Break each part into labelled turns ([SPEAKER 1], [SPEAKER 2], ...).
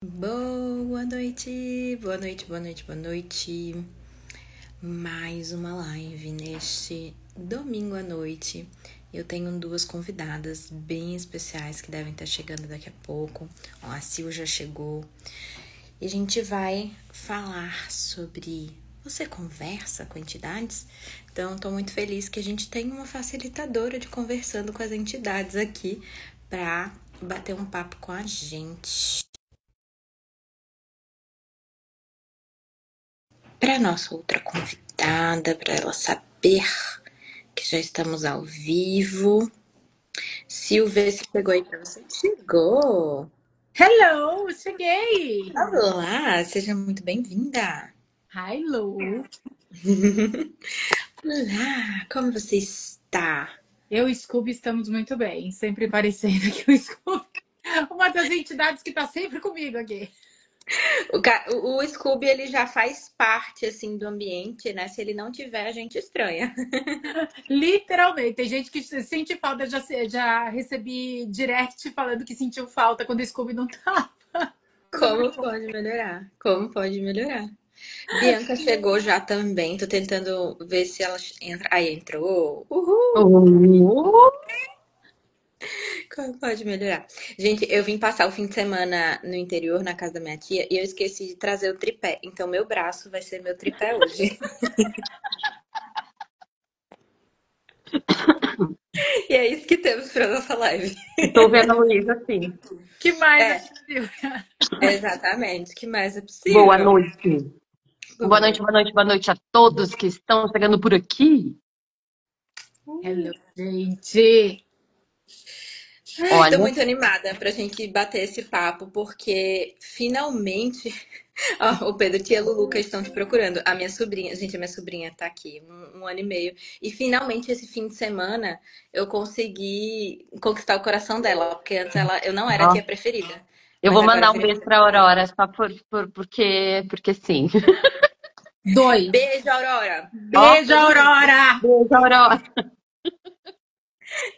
[SPEAKER 1] Boa noite, boa noite, boa noite, boa noite. Mais uma live neste domingo à noite. Eu tenho duas convidadas bem especiais que devem estar chegando daqui a pouco. Ó, a Sil já chegou. E a gente vai falar sobre... Você conversa com entidades? Então, estou muito feliz que a gente tem uma facilitadora de conversando com as entidades aqui para bater um papo com a gente. Para nossa outra convidada, para ela saber que já estamos ao vivo. Silvia, se pegou aí para você? Chegou!
[SPEAKER 2] Hello, cheguei!
[SPEAKER 1] Olá, seja muito bem-vinda!
[SPEAKER 2] Hello!
[SPEAKER 1] Olá, como você está?
[SPEAKER 2] Eu e o Scooby estamos muito bem, sempre parecendo que o Scooby uma das entidades que está sempre comigo aqui.
[SPEAKER 1] O Scooby, ele já faz parte, assim, do ambiente, né? Se ele não tiver, a gente estranha.
[SPEAKER 2] Literalmente, tem gente que sente falta, já recebi direct falando que sentiu falta quando o Scooby não tá.
[SPEAKER 1] Como pode melhorar? Como pode melhorar? Bianca chegou já também, tô tentando ver se ela entra. Aí, entrou! Uhul!
[SPEAKER 2] Oh.
[SPEAKER 1] Como pode melhorar? Gente, eu vim passar o fim de semana no interior, na casa da minha tia, e eu esqueci de trazer o tripé. Então, meu braço vai ser meu tripé hoje. E é isso que temos para nossa live.
[SPEAKER 3] Estou vendo a Luísa assim.
[SPEAKER 2] Que mais é
[SPEAKER 1] É,
[SPEAKER 2] possível?
[SPEAKER 1] exatamente. O que mais é
[SPEAKER 3] Boa
[SPEAKER 1] possível?
[SPEAKER 3] noite. Boa noite, boa noite, boa noite a todos que estão chegando por aqui.
[SPEAKER 2] Hello, gente!
[SPEAKER 1] Ai, tô
[SPEAKER 3] Olha,
[SPEAKER 1] muito animada pra gente bater esse papo, porque finalmente. Ó, o Pedro, tia Lulu, que estão te procurando. A minha sobrinha, gente, a minha sobrinha tá aqui, um ano e meio. E finalmente, esse fim de semana, eu consegui conquistar o coração dela, porque antes eu não era a
[SPEAKER 3] ó,
[SPEAKER 1] tia preferida.
[SPEAKER 3] eu
[SPEAKER 1] Mas
[SPEAKER 3] vou
[SPEAKER 1] agora eu
[SPEAKER 3] mandar um
[SPEAKER 1] virei.
[SPEAKER 3] beijo para a Aurora, só porque sim.
[SPEAKER 2] Dois.
[SPEAKER 1] Beijo, Aurora!
[SPEAKER 3] Ó,
[SPEAKER 2] Beijo,
[SPEAKER 1] Todo mundo.
[SPEAKER 2] Aurora!
[SPEAKER 3] beijo, Aurora.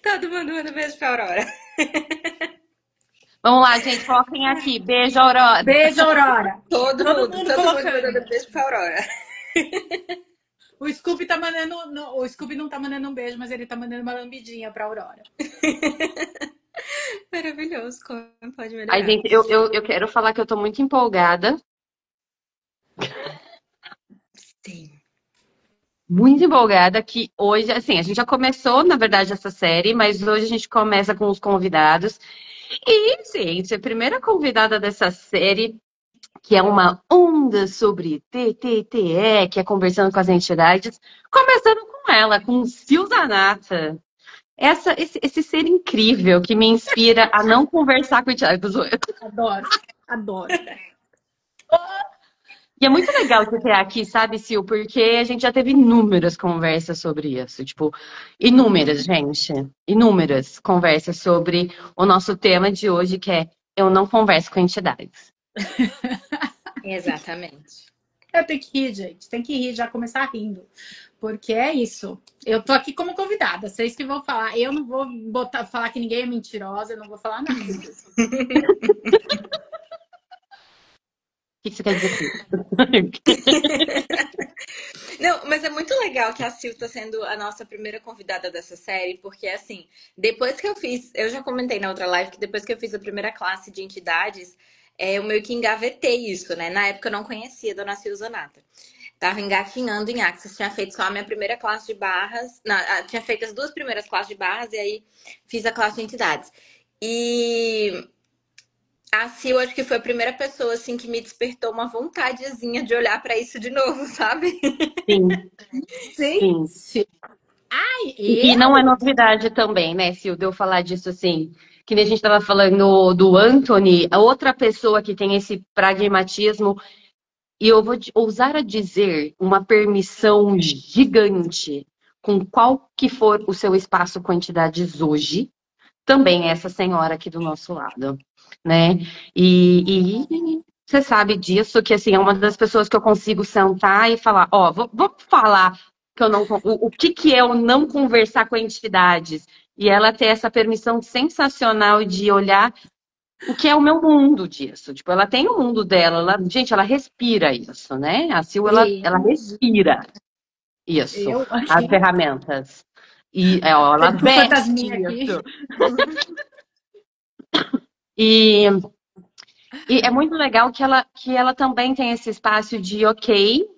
[SPEAKER 1] Todo mundo manda beijo pra Aurora.
[SPEAKER 3] Vamos lá, gente, coloquem aqui. Beijo, Aurora.
[SPEAKER 2] Beijo, Aurora!
[SPEAKER 1] Todo
[SPEAKER 2] Todo
[SPEAKER 1] mundo,
[SPEAKER 2] mundo
[SPEAKER 1] todo mundo
[SPEAKER 2] colocando.
[SPEAKER 1] mandando beijo pra Aurora.
[SPEAKER 2] O Scooby tá mandando. O Scooby não tá mandando um beijo, mas ele tá mandando uma lambidinha pra Aurora.
[SPEAKER 1] Maravilhoso, como pode
[SPEAKER 3] Ai,
[SPEAKER 1] melhorar?
[SPEAKER 3] gente, eu quero falar que eu tô muito empolgada.
[SPEAKER 1] Sim.
[SPEAKER 3] Muito empolgada que hoje, assim, a gente já começou, na verdade, essa série, mas hoje a gente começa com os convidados. E, gente, a primeira convidada dessa série, que é uma onda sobre TTTE, que é conversando com as entidades, começando com ela, com Silzanata. Esse ser incrível que me inspira a não conversar com entidades.
[SPEAKER 2] Adoro, adoro.
[SPEAKER 3] E é muito legal você ter aqui, sabe, Sil, porque a gente já teve inúmeras conversas sobre isso. Tipo, inúmeras, gente. Inúmeras conversas sobre o nosso tema de hoje, que é Eu não converso com entidades.
[SPEAKER 1] Exatamente.
[SPEAKER 2] Eu tenho que rir, gente. Tem que rir, já começar rindo. Porque é isso. Eu tô aqui como convidada. Vocês que vão falar. Eu não vou falar que ninguém é mentirosa, eu não vou falar nada disso.
[SPEAKER 3] O que você quer dizer com isso?
[SPEAKER 1] Não, mas é muito legal que a Sil tá sendo a nossa primeira convidada dessa série, porque assim, depois que eu fiz, eu já comentei na outra live que depois que eu fiz a primeira classe de entidades, eu meio que engavetei isso, né? Na época eu não conhecia a Dona Sil Zanata. Tava engatinhando em Axis, tinha feito só a minha primeira classe de barras, não, tinha feito as duas primeiras classes de barras e aí fiz a classe de entidades. E a Sil, acho que foi a primeira pessoa assim que me despertou uma vontadezinha de olhar pra isso de novo, sabe?
[SPEAKER 3] Sim, sim.
[SPEAKER 2] Gente! Ai,
[SPEAKER 3] E não é
[SPEAKER 2] eu?
[SPEAKER 3] novidade também, né, Sil, de eu falar disso assim. Que nem a gente estava falando do Anthony, a outra pessoa que tem esse pragmatismo, e eu vou ousar a dizer uma permissão gigante com qual que for o seu espaço com entidades hoje, também é essa senhora aqui do nosso lado, né? E você sabe disso, que assim, é uma das pessoas que eu consigo sentar e falar, ó, vamos falar que eu não, o que que é eu não conversar com entidades? E ela ter essa permissão sensacional de olhar o que é o meu mundo disso. Tipo, ela tem o mundo dela, gente, ela respira isso, né? A Sil, ela respira isso,
[SPEAKER 2] Eu
[SPEAKER 3] as
[SPEAKER 2] aqui,
[SPEAKER 3] ferramentas. E ó, ela
[SPEAKER 2] com o
[SPEAKER 3] veste
[SPEAKER 2] fantasminha aqui.
[SPEAKER 3] isso. E, e é muito legal que ela também tem esse espaço de, ok,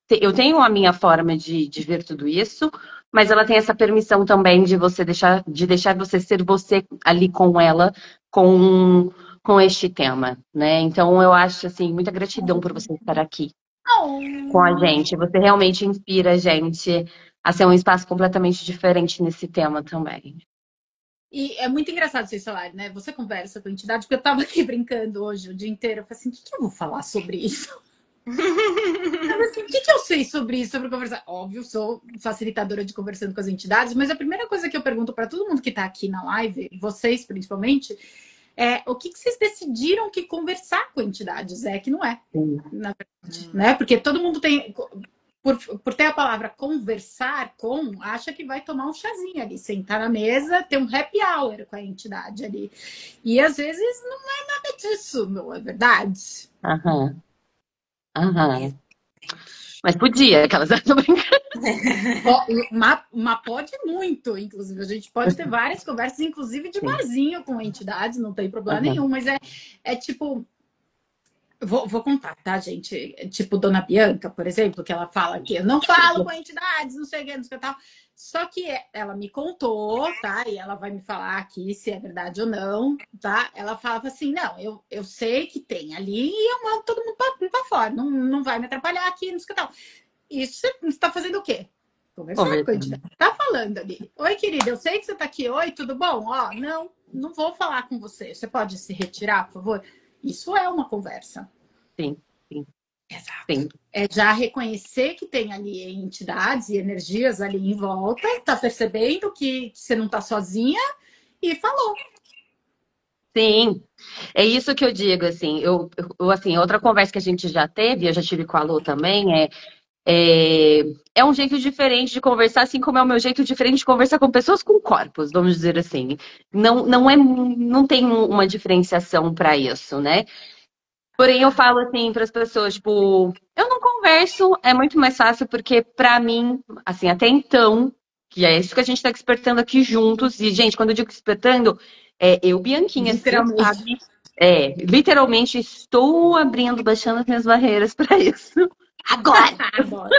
[SPEAKER 3] eu tenho a minha forma de ver tudo isso, mas ela tem essa permissão também de você deixar você ser você ali com ela, com este tema, né? Então eu acho assim, muita gratidão por você estar aqui com a
[SPEAKER 2] Oh.
[SPEAKER 3] gente. Você realmente inspira a gente a ser um espaço completamente diferente nesse tema também.
[SPEAKER 2] E é muito engraçado vocês falarem, né? Você conversa com a entidade, porque eu tava aqui brincando hoje o dia inteiro. Eu falei assim, o que eu vou falar sobre isso? Assim, o que eu sei sobre isso, sobre conversar? Óbvio, sou facilitadora de conversando com as entidades, mas a primeira coisa que eu pergunto para todo mundo que está aqui na live, vocês principalmente, é o que vocês decidiram que conversar com entidades é que não é,
[SPEAKER 3] Sim.
[SPEAKER 2] na verdade, né? Porque todo mundo tem, por ter a palavra conversar com, acha que vai tomar um chazinho ali, sentar na mesa, ter um happy hour com a entidade ali. E às vezes não é nada disso, não é verdade?
[SPEAKER 3] Aham, aham. Mas podia, aquelas tô brincando.
[SPEAKER 2] Mas pode muito, inclusive. A gente pode ter várias conversas, inclusive de
[SPEAKER 3] Sim.
[SPEAKER 2] barzinho com entidades, não tem problema
[SPEAKER 3] Aham.
[SPEAKER 2] nenhum. Mas é tipo. Vou contar, tá, gente? Tipo, Dona Bianca, por exemplo, que ela fala que eu não falo com entidades, não sei o que, não sei o que tal. Só que ela me contou, tá? E ela vai me falar aqui se é verdade ou não, tá? Ela falava assim: não, eu sei que tem ali e eu mando todo mundo pra fora, não vai me atrapalhar aqui, não sei o que tal. Isso você está fazendo o quê? Conversando com a
[SPEAKER 3] Conversando.
[SPEAKER 2] entidade. Tá falando ali. Oi, querida, eu sei que você tá aqui. Oi, tudo bom? Ó, não vou falar com você. Você pode se retirar, por favor? Isso é uma conversa.
[SPEAKER 3] Sim, sim,
[SPEAKER 2] Exato.
[SPEAKER 3] sim.
[SPEAKER 2] É já reconhecer que tem ali entidades e energias ali em volta, tá percebendo que você não tá sozinha e falou.
[SPEAKER 3] Sim, é isso que eu digo, assim, assim, outra conversa que a gente já teve, eu já tive com a Lu também, é, é um jeito diferente de conversar, assim como é o meu jeito diferente de conversar com pessoas com corpos, vamos dizer assim. Não tem uma diferenciação para isso, né? Porém, eu falo assim para as pessoas, tipo, eu não converso, é muito mais fácil porque para mim, assim, até então, que é isso que a gente está despertando aqui juntos, e gente, quando eu digo despertando, eu, Bianquinha, Sil,
[SPEAKER 2] Literalmente.
[SPEAKER 3] sabe? Literalmente estou abrindo, baixando as minhas barreiras para isso. Agora!
[SPEAKER 2] Adoro.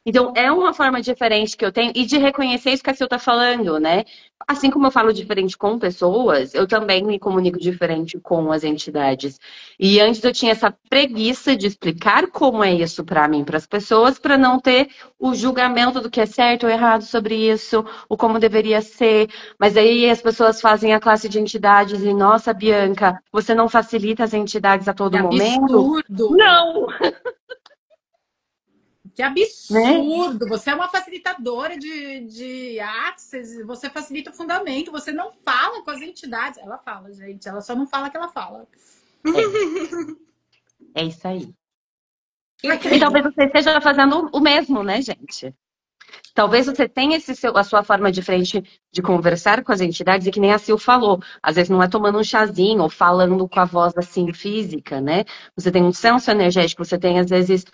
[SPEAKER 3] Então, é uma forma diferente que eu tenho e de reconhecer isso que a Sil está falando, né? Assim como eu falo diferente com pessoas, eu também me comunico diferente com as entidades. E antes eu tinha essa preguiça de explicar como é isso para mim, para as pessoas, para não ter o julgamento do que é certo ou errado sobre isso, o como deveria ser. Mas aí as pessoas fazem a classe de entidades e, nossa, Bianca, você não facilita as entidades a
[SPEAKER 2] Que
[SPEAKER 3] todo momento?
[SPEAKER 2] absurdo!
[SPEAKER 3] Não!
[SPEAKER 2] Que
[SPEAKER 3] Né?
[SPEAKER 2] absurdo! Você é uma facilitadora de access, você facilita o fundamento, você não fala com as entidades. Ela fala, gente, ela só não fala que ela fala.
[SPEAKER 3] É isso aí.
[SPEAKER 2] Ai, que
[SPEAKER 3] E talvez
[SPEAKER 2] legal.
[SPEAKER 3] você esteja fazendo o mesmo, né, gente? Talvez você tenha a sua forma diferente de conversar com as entidades, e que nem a Sil falou. Às vezes não é tomando um chazinho ou falando com a voz assim física, né? Você tem um senso energético, você tem, às vezes,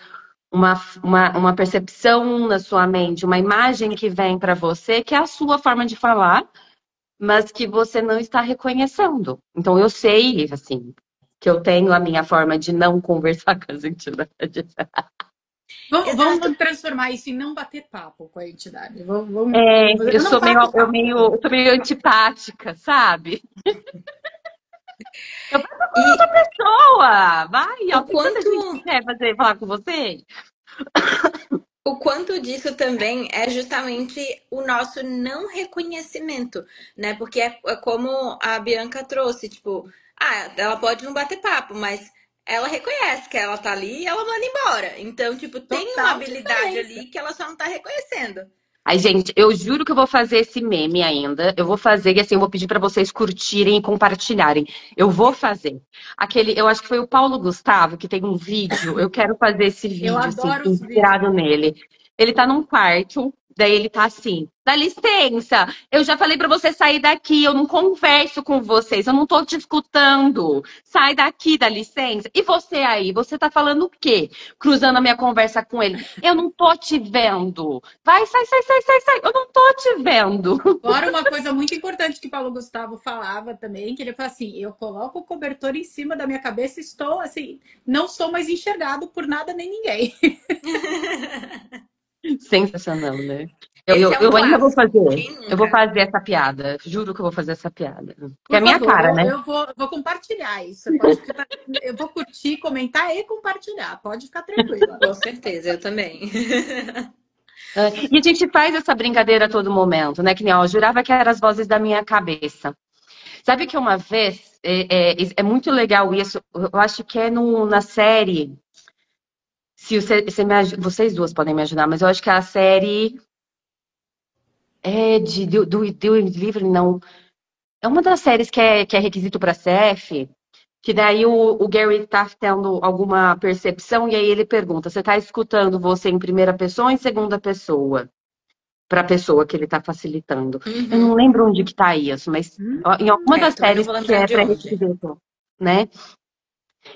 [SPEAKER 3] uma percepção na sua mente, uma imagem que vem para você, que é a sua forma de falar, mas que você não está reconhecendo. Então eu sei, assim, que eu tenho a minha forma de não conversar com as entidades.
[SPEAKER 1] Exato.
[SPEAKER 2] Vamos transformar isso em não bater papo com a entidade. Eu não bato papo.
[SPEAKER 3] Eu sou meio antipática, sabe? Eu penso com outra
[SPEAKER 1] E
[SPEAKER 3] pessoa. Vai, ó,
[SPEAKER 1] o
[SPEAKER 3] tem tanta
[SPEAKER 1] quanto
[SPEAKER 3] gente que quer falar com você.
[SPEAKER 1] O quanto disso também é justamente o nosso não reconhecimento, né? Porque é como a Bianca trouxe, tipo, ela pode não bater papo, mas ela reconhece que ela tá ali e ela manda embora. Então, tipo, tem uma
[SPEAKER 2] Total
[SPEAKER 1] habilidade
[SPEAKER 2] diferença.
[SPEAKER 1] ali que ela só não tá reconhecendo.
[SPEAKER 3] Ai, gente, eu juro que eu vou fazer esse meme ainda. Eu vou fazer e assim, eu vou pedir pra vocês curtirem e compartilharem. Eu vou fazer. Eu acho que foi o Paulo Gustavo que tem um vídeo. Eu quero fazer esse
[SPEAKER 2] Eu
[SPEAKER 3] vídeo, assim,
[SPEAKER 2] adoro os vídeos
[SPEAKER 3] inspirado
[SPEAKER 2] dele.
[SPEAKER 3] nele. Ele tá num quarto Daí ele tá assim, dá licença, eu já falei pra você sair daqui, eu não converso com vocês, eu não tô te escutando. Sai daqui, dá licença. E você aí, você tá falando o quê? Cruzando a minha conversa com ele. Eu não tô te vendo. Vai, sai, sai, sai, sai, sai. Eu não tô te vendo.
[SPEAKER 2] Agora, uma coisa muito importante que Paulo Gustavo falava também, que ele fala assim, eu coloco o cobertor em cima da minha cabeça e estou assim, não sou mais enxergado por nada nem ninguém.
[SPEAKER 3] Sensacional, né?
[SPEAKER 1] Esse é um
[SPEAKER 3] Eu ainda vou
[SPEAKER 1] clássico.
[SPEAKER 3] fazer.
[SPEAKER 1] Quem
[SPEAKER 3] Eu vou
[SPEAKER 1] nunca?
[SPEAKER 3] fazer essa piada. Juro que eu vou fazer essa piada. Porque é
[SPEAKER 2] Por
[SPEAKER 3] a minha
[SPEAKER 2] favor,
[SPEAKER 3] cara, né?
[SPEAKER 2] eu vou compartilhar isso. Eu vou curtir, comentar e compartilhar. Pode ficar tranquila.
[SPEAKER 1] Com certeza, eu também.
[SPEAKER 3] E a gente faz essa brincadeira a todo momento, né? Que nem, ó, eu jurava que eram as vozes da minha cabeça. Sabe que uma vez, é muito legal isso, eu acho que é na série, se vocês duas podem me ajudar, mas eu acho que a série é do livro, não. É uma das séries que é requisito para CF, que daí o Gary tá tendo alguma percepção e aí ele pergunta, você tá escutando você em primeira pessoa ou em segunda pessoa? Para a pessoa que ele está facilitando. Eu não
[SPEAKER 1] Uhum.
[SPEAKER 3] lembro onde que tá isso, mas ó, em alguma
[SPEAKER 1] É,
[SPEAKER 3] das
[SPEAKER 1] eu também não
[SPEAKER 3] séries
[SPEAKER 1] vou
[SPEAKER 3] que
[SPEAKER 1] lembrar
[SPEAKER 3] é
[SPEAKER 1] de onde.
[SPEAKER 3] pré-requisito, né?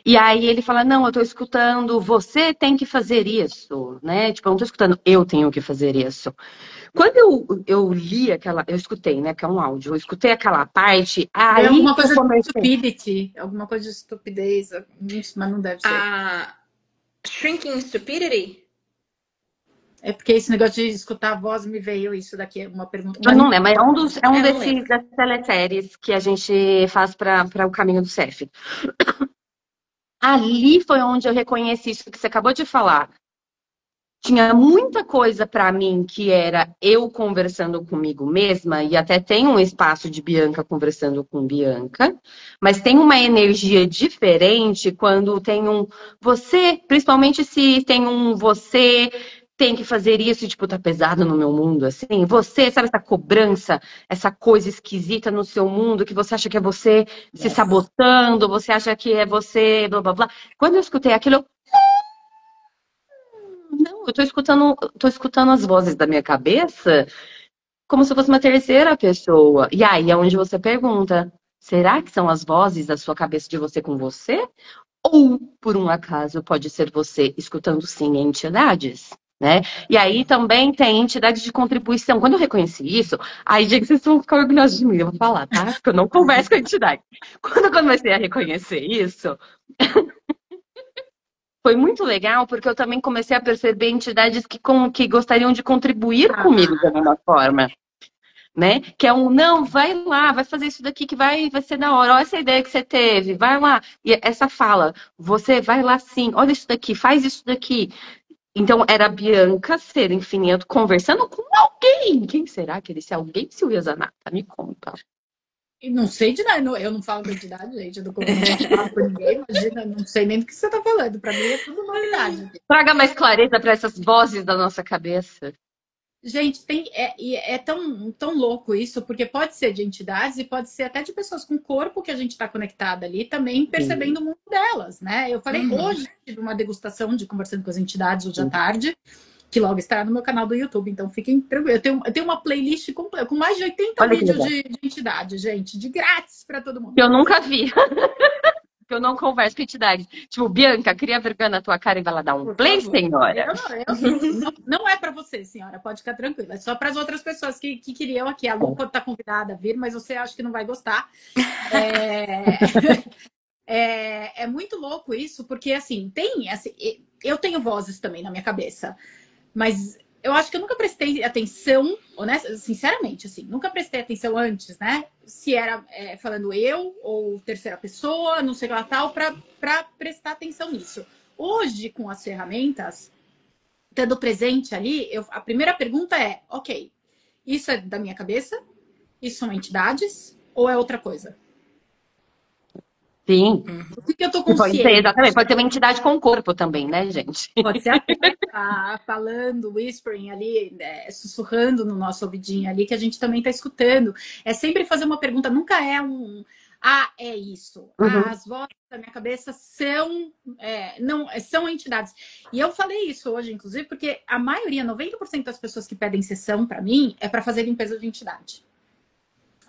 [SPEAKER 3] E aí ele fala, não, eu estou escutando, você tem que fazer isso, né? Tipo, eu não estou escutando, eu tenho que fazer isso. Quando eu li aquela, eu escutei, né? Que é um áudio, eu escutei aquela parte,
[SPEAKER 2] Vem
[SPEAKER 3] aí
[SPEAKER 2] alguma
[SPEAKER 3] eu
[SPEAKER 2] coisa de
[SPEAKER 3] comecei.
[SPEAKER 2] stupidity, alguma coisa de estupidez, mas não deve ser.
[SPEAKER 1] A Shrinking Stupidity?
[SPEAKER 2] É porque esse negócio de escutar a voz me veio isso daqui, uma pergunta.
[SPEAKER 3] Eu
[SPEAKER 2] Mas
[SPEAKER 3] não lembro, é um
[SPEAKER 1] É, não lembro.
[SPEAKER 3] das teleséries que a gente faz para o caminho do CEF. Ali foi onde eu reconheci isso que você acabou de falar. Tinha muita coisa para mim que era eu conversando comigo mesma, e até tem um espaço de Bianca conversando com Bianca, mas tem uma energia diferente quando tem um você, principalmente se tem um você tem que fazer isso, e, tipo, tá pesado no meu mundo, assim. Você, sabe essa cobrança, essa coisa esquisita no seu mundo, que você acha que é você se
[SPEAKER 2] yes.
[SPEAKER 3] sabotando, você acha que é você, blá, blá, blá. Quando eu escutei aquilo, eu não, tô escutando as vozes da minha cabeça como se fosse uma terceira pessoa. E aí é onde você pergunta: será que são as vozes da sua cabeça de você com você? Ou, por um acaso, pode ser você escutando sim entidades? Né? E aí também tem entidades de contribuição. Quando eu reconheci isso, aí, gente, vocês vão ficar orgulhosos de mim, eu vou falar, tá? Porque eu não converso com a entidade. Quando eu comecei a reconhecer isso, foi muito legal, porque eu também comecei a perceber entidades que gostariam de contribuir comigo de alguma forma, né? Que é um, não, vai lá, vai fazer isso daqui que vai ser da hora. Olha essa ideia que você teve, vai lá. E essa fala, você vai lá sim, olha isso daqui, faz isso daqui. Então, era a Bianca Ser Infinito conversando com alguém. Quem será que ele é alguém, Silvia Zanata? Me conta.
[SPEAKER 2] E não sei de nada, eu não falo quantidade, gente, eu não falo com ninguém, imagina, não sei nem do que você tá falando. Para mim é tudo novidade.
[SPEAKER 3] Traga mais clareza para essas vozes da nossa cabeça.
[SPEAKER 2] Gente, é tão louco isso, porque pode ser de entidades e pode ser até de pessoas com corpo que a gente está conectada ali, também
[SPEAKER 3] Sim.
[SPEAKER 2] percebendo o mundo delas, né? Eu falei
[SPEAKER 1] Uhum.
[SPEAKER 2] hoje, tive uma degustação de conversando com as entidades hoje à tarde, que logo estará no meu canal do YouTube, então fiquem tranquilos. Eu tenho uma playlist completa, com mais de 80
[SPEAKER 3] Olha que
[SPEAKER 2] vídeos
[SPEAKER 3] legal.
[SPEAKER 2] de entidade, gente, de grátis para todo mundo.
[SPEAKER 3] Que eu nunca vi. Que eu não converso com entidades. Tipo, Bianca, cria vergonha na tua cara e vai lá dar um
[SPEAKER 2] Por
[SPEAKER 3] play,
[SPEAKER 2] favor.
[SPEAKER 3] senhora.
[SPEAKER 2] Não é para você, senhora, pode ficar tranquila. É só para as outras pessoas que queriam aqui. A Lu pode estar convidada a vir, mas você acha que não vai gostar. É muito louco isso, porque assim, eu tenho vozes também na minha cabeça, mas eu acho que eu nunca prestei atenção, honesta, sinceramente, assim, nunca prestei atenção antes, né? Se era falando eu ou terceira pessoa, não sei lá tal, para prestar atenção nisso. Hoje, com as ferramentas, tendo presente ali, a primeira pergunta é, ok, isso é da minha cabeça? Isso são entidades? Ou é outra coisa?
[SPEAKER 3] Sim.
[SPEAKER 2] O que eu tô
[SPEAKER 3] Pode ser,
[SPEAKER 2] consciente?
[SPEAKER 3] exatamente. Pode ter uma entidade com corpo também, né, gente?
[SPEAKER 2] Pode ser até falando, whispering ali, sussurrando no nosso ouvidinho ali, que a gente também está escutando. É sempre fazer uma pergunta, nunca é Ah, é isso.
[SPEAKER 3] Uhum.
[SPEAKER 2] As vozes da minha cabeça são, não, são entidades. E eu falei isso hoje, inclusive, porque a maioria, 90% das pessoas que pedem sessão para mim é para fazer limpeza de entidade.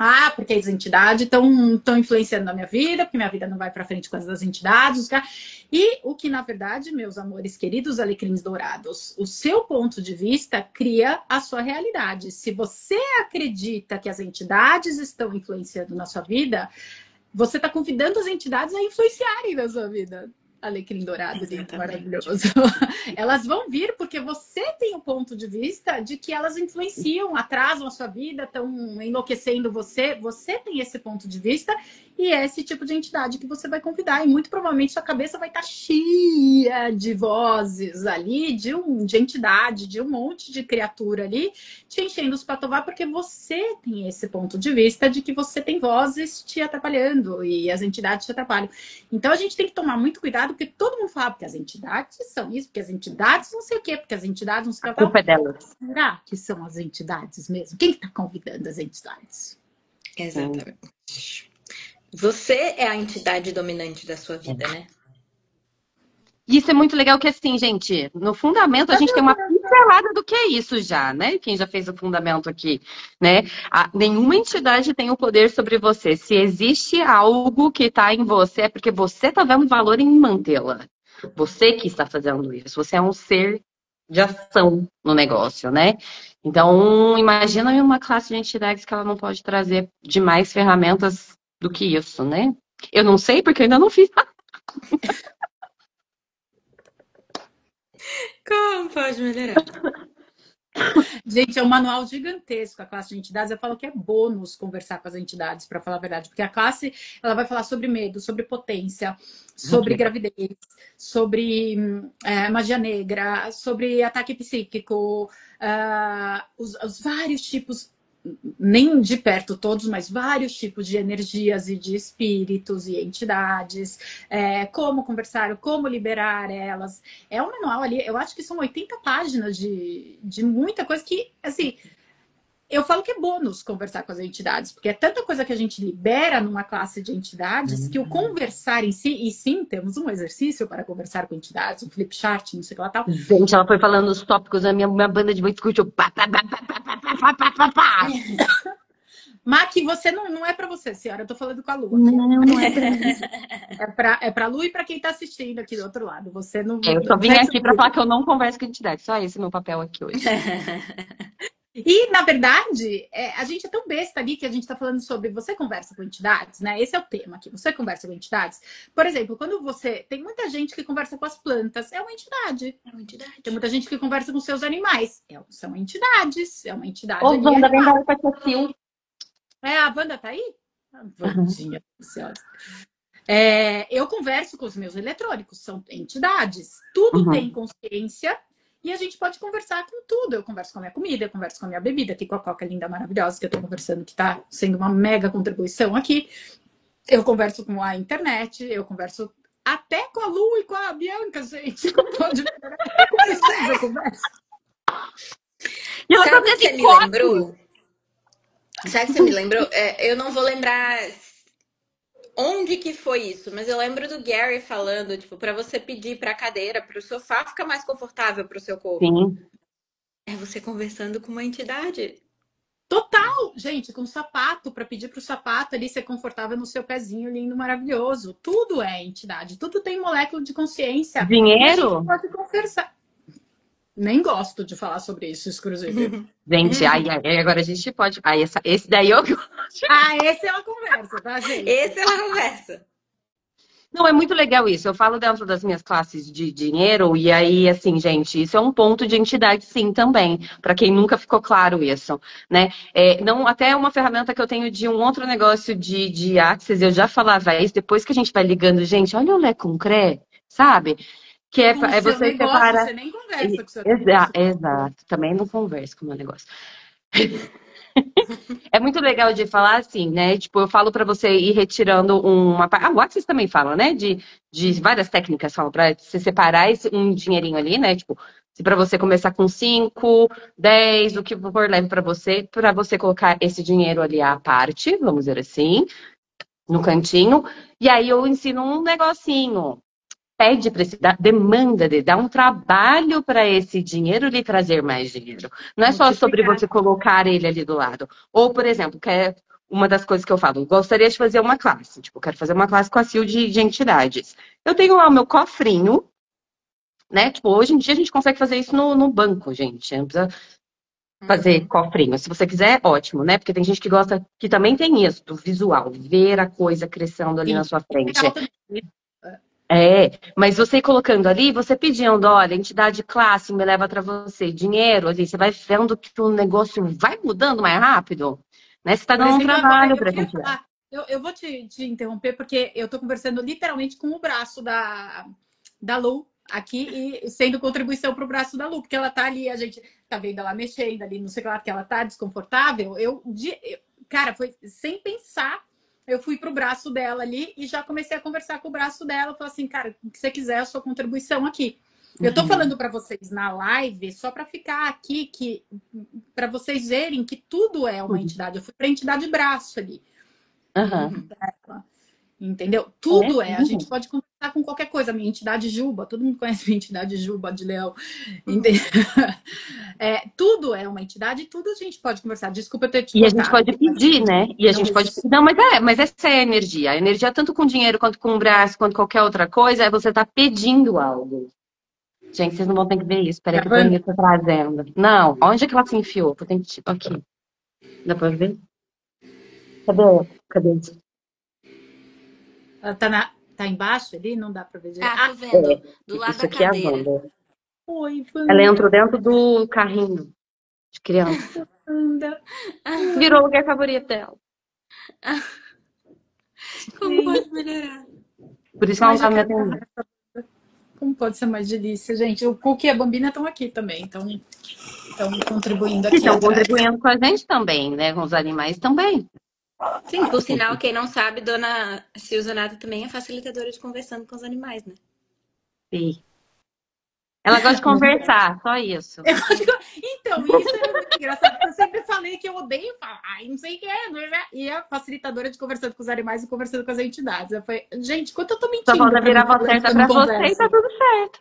[SPEAKER 2] Ah, porque as entidades estão influenciando na minha vida, porque minha vida não vai para frente com as entidades. E o que, na verdade, meus amores queridos alecrins dourados, o seu ponto de vista cria a sua realidade. Se você acredita que as entidades estão influenciando na sua vida, você está convidando as entidades a influenciarem na sua vida. Alecrim dourado, lindo, maravilhoso. Elas vão vir porque você tem o ponto de vista de que elas influenciam, atrasam a sua vida, estão enlouquecendo você. Você tem esse ponto de vista e é esse tipo de entidade que você vai convidar. E muito provavelmente sua cabeça vai estar cheia de vozes ali, de entidade, de um monte de criatura ali, te enchendo os patovar, porque você tem esse ponto de vista de que você tem vozes te atrapalhando e as entidades te atrapalham. Então a gente tem que tomar muito cuidado, porque todo mundo fala porque as entidades são isso, porque as entidades não sei o quê, porque as entidades não sei o que.
[SPEAKER 3] A culpa é delas.
[SPEAKER 2] Será que são as entidades mesmo? Quem está convidando as entidades?
[SPEAKER 1] Exatamente. Você é a entidade dominante da sua vida, né?
[SPEAKER 3] Isso é muito legal que, assim, gente, no fundamento a gente tem uma pincelada do que é isso já, né? Quem já fez o fundamento aqui, né? Nenhuma entidade tem o poder sobre você. Se existe algo que está em você, é porque você está vendo valor em mantê-la. Você que está fazendo isso. Você é um ser de ação no negócio, né? Então, imagina uma classe de entidades que ela não pode trazer de mais ferramentas do que isso, né? Eu não sei porque eu ainda não fiz.
[SPEAKER 1] Como pode melhorar?
[SPEAKER 2] Gente, é um manual gigantesco a classe de entidades. Eu falo que é bônus conversar com as entidades, para falar a verdade, porque a classe ela vai falar sobre medo, sobre potência, sobre gravidez, sobre magia negra, sobre ataque psíquico, os vários tipos, nem de perto todos, mas vários tipos de energias e de espíritos e entidades, como conversar, como liberar elas. É um manual ali, eu acho que são 80 páginas de muita coisa que, assim, eu falo que é bônus conversar com as entidades, porque é tanta coisa que a gente libera numa classe de entidades que o conversar em si, e sim, temos um exercício para conversar com entidades, um flip chart, não sei o que lá tal.
[SPEAKER 3] Gente, ela foi falando os tópicos, a minha banda de voz curtiu. Pá, pá, pá, pá, pá, pá, pá, pá, pá.
[SPEAKER 2] Mas que você não é para você, senhora. Eu tô falando com a Lu.
[SPEAKER 3] Não é pra mim.
[SPEAKER 2] É pra Lu e para quem tá assistindo aqui do outro lado. Você não.
[SPEAKER 3] Eu só vim aqui pra falar que eu não converso com entidade. Só esse é meu papel aqui hoje.
[SPEAKER 2] E, na verdade, a gente é tão besta ali que a gente tá falando sobre você conversa com entidades, né? Esse é o tema aqui. Você conversa com entidades. Por exemplo, quando você. Tem muita gente que conversa com as plantas, é uma entidade.
[SPEAKER 1] É uma entidade.
[SPEAKER 2] Tem muita gente que conversa com seus animais. São entidades. É uma entidade.
[SPEAKER 3] Ô,
[SPEAKER 2] ali,
[SPEAKER 3] Wanda, vem
[SPEAKER 2] animal.
[SPEAKER 3] dar oi pra Cecil.
[SPEAKER 2] A Wanda tá aí? A Wandinha preciosa. Eu converso com os meus eletrônicos, são entidades. Tudo tem consciência e a gente pode conversar com tudo. Eu converso com a minha comida, eu converso com a minha bebida, aqui com a Coca linda, maravilhosa, que eu tô conversando, que tá sendo uma mega contribuição aqui. Eu converso com a internet, eu converso até com a Lu e com a Bianca, gente. Não pode... eu converso.
[SPEAKER 3] E ela
[SPEAKER 1] Sabe o
[SPEAKER 3] tá
[SPEAKER 1] que você me lembrou? Sabe o que você me lembrou? Eu não vou lembrar onde que foi isso, mas eu lembro do Gary falando, tipo, para você pedir pra cadeira, pro sofá ficar mais confortável pro seu corpo.
[SPEAKER 3] Sim.
[SPEAKER 1] É você conversando com uma entidade.
[SPEAKER 2] Total, gente, com sapato, para pedir pro sapato ali ser confortável no seu pezinho lindo, maravilhoso. Tudo é entidade, tudo tem molécula de consciência.
[SPEAKER 3] Dinheiro?
[SPEAKER 2] A gente pode conversar. Nem gosto de falar sobre isso, exclusivo.
[SPEAKER 3] Gente, agora a gente pode. Esse daí eu.
[SPEAKER 2] Esse é uma conversa, tá, gente?
[SPEAKER 1] Esse é uma conversa.
[SPEAKER 3] Não, é muito legal isso. Eu falo dentro das minhas classes de dinheiro, e aí, assim, gente, isso é um ponto de entidade, sim, também, para quem nunca ficou claro isso, né? Não, até é uma ferramenta que eu tenho de um outro negócio de Access, eu já falava isso, depois que a gente vai ligando, gente, olha o Lé com Cré, sabe? Que é você
[SPEAKER 2] negócio,
[SPEAKER 3] separar.
[SPEAKER 2] você nem conversa com o seu negócio.
[SPEAKER 3] Exato, também não converso com o meu negócio. É muito legal de falar assim, né? Tipo, eu falo pra você ir retirando uma. O Axis também fala, né? De várias técnicas, falam pra você separar um dinheirinho ali, né? Tipo, se pra você começar com 5, 10, o que for leve pra você colocar esse dinheiro ali à parte, vamos dizer assim. no cantinho, e aí eu ensino um negocinho. Pede para esse, demanda, dá um trabalho para esse dinheiro lhe trazer mais dinheiro. Não é só sobre
[SPEAKER 2] Multiplicar.
[SPEAKER 3] você colocar ele ali do lado. Ou, por exemplo, que é uma das coisas que eu falo, gostaria de fazer uma classe. Tipo, quero fazer uma classe com a Sil de entidades. Eu tenho lá o meu cofrinho, né? Tipo, hoje em dia a gente consegue fazer isso no banco, gente. Não precisa fazer cofrinho. Se você quiser, ótimo, né? Porque tem gente que gosta, que também tem isso, do visual, ver a coisa crescendo ali na
[SPEAKER 2] Sim.
[SPEAKER 3] sua
[SPEAKER 2] É
[SPEAKER 3] frente.
[SPEAKER 2] legal também.
[SPEAKER 3] É, mas você colocando ali, você pedindo, olha, entidade classe me leva para você dinheiro, ali, você vai vendo que o negócio vai mudando mais rápido, né? Você está
[SPEAKER 2] Por
[SPEAKER 3] dando um
[SPEAKER 2] exemplo, agora
[SPEAKER 3] trabalho
[SPEAKER 2] eu
[SPEAKER 3] para a
[SPEAKER 2] queria
[SPEAKER 3] entidade.
[SPEAKER 2] falar, eu vou te interromper, porque eu estou conversando literalmente com o braço da Lu aqui e sendo contribuição para o braço da Lu, porque ela tá ali, a gente tá vendo ela mexendo ali, não sei lá, que ela tá desconfortável. Cara, foi sem pensar, eu fui pro braço dela ali e já comecei a conversar com o braço dela. Falei assim, cara, o que você quiser, a sua contribuição aqui. Eu tô falando para vocês na live só para ficar aqui, que para vocês verem que tudo é uma entidade. Eu fui para a entidade braço ali.
[SPEAKER 3] Uhum.
[SPEAKER 2] Entendeu?
[SPEAKER 3] É,
[SPEAKER 2] Tudo é. A gente
[SPEAKER 3] sim.
[SPEAKER 2] pode conversar com qualquer coisa. Minha entidade Juba, todo mundo conhece minha entidade Juba de Leão. Entendeu? Tudo é uma entidade e tudo a gente pode conversar. Desculpa eu ter te
[SPEAKER 3] E a gente
[SPEAKER 2] cortado.
[SPEAKER 3] pode pedir, né? E a
[SPEAKER 2] Não,
[SPEAKER 3] gente pode.
[SPEAKER 2] mas
[SPEAKER 3] Não, mas essa é a energia. A energia, tanto com dinheiro quanto com o braço, quanto qualquer outra coisa, é você tá pedindo algo. Gente, vocês não vão ter que ver isso. Peraí que o
[SPEAKER 2] gravando?
[SPEAKER 3] Danilo tá trazendo. Não, onde é que ela se enfiou? Eu tenho que. Aqui. Dá pra ver? Cadê? Cadê?
[SPEAKER 2] Ela tá embaixo ali? Não dá para ver direito.
[SPEAKER 1] Ah,
[SPEAKER 2] Ah,
[SPEAKER 1] tô vendo. Do lado
[SPEAKER 3] Isso
[SPEAKER 1] da
[SPEAKER 3] aqui é a
[SPEAKER 1] cadeira.
[SPEAKER 3] Wanda.
[SPEAKER 2] oi,
[SPEAKER 3] Ela
[SPEAKER 2] Wanda.
[SPEAKER 3] entrou dentro do carrinho de criança.
[SPEAKER 2] Wanda.
[SPEAKER 3] Virou o lugar favorito dela.
[SPEAKER 1] Como
[SPEAKER 2] Sim.
[SPEAKER 1] pode melhorar?
[SPEAKER 3] Por isso que ela
[SPEAKER 2] Ai,
[SPEAKER 3] não
[SPEAKER 2] já
[SPEAKER 3] tá me
[SPEAKER 2] quero
[SPEAKER 3] atendendo.
[SPEAKER 2] agarrar. Como pode ser mais delícia, gente? O Cookie e a Bambina estão aqui também, então estão contribuindo
[SPEAKER 3] E
[SPEAKER 2] aqui
[SPEAKER 3] estão
[SPEAKER 2] atrás.
[SPEAKER 3] contribuindo com a gente também, né? Com os animais também.
[SPEAKER 1] Sim, por sinal, quem não sabe, dona Silzanata também é facilitadora de conversando com os animais, né?
[SPEAKER 3] Sim. Ela gosta de conversar, só isso.
[SPEAKER 2] Então, isso é muito engraçado, porque eu sempre falei que eu odeio falar, ai, não sei o que é, e a facilitadora de conversando com os animais e conversando com as entidades. Eu falei, gente, quanto eu tô
[SPEAKER 3] Só
[SPEAKER 2] mentindo
[SPEAKER 3] falta
[SPEAKER 2] pra mim
[SPEAKER 3] virar a voz
[SPEAKER 2] falando que
[SPEAKER 3] certa
[SPEAKER 2] eu não
[SPEAKER 3] pra você e tá
[SPEAKER 2] converso?
[SPEAKER 3] tudo certo.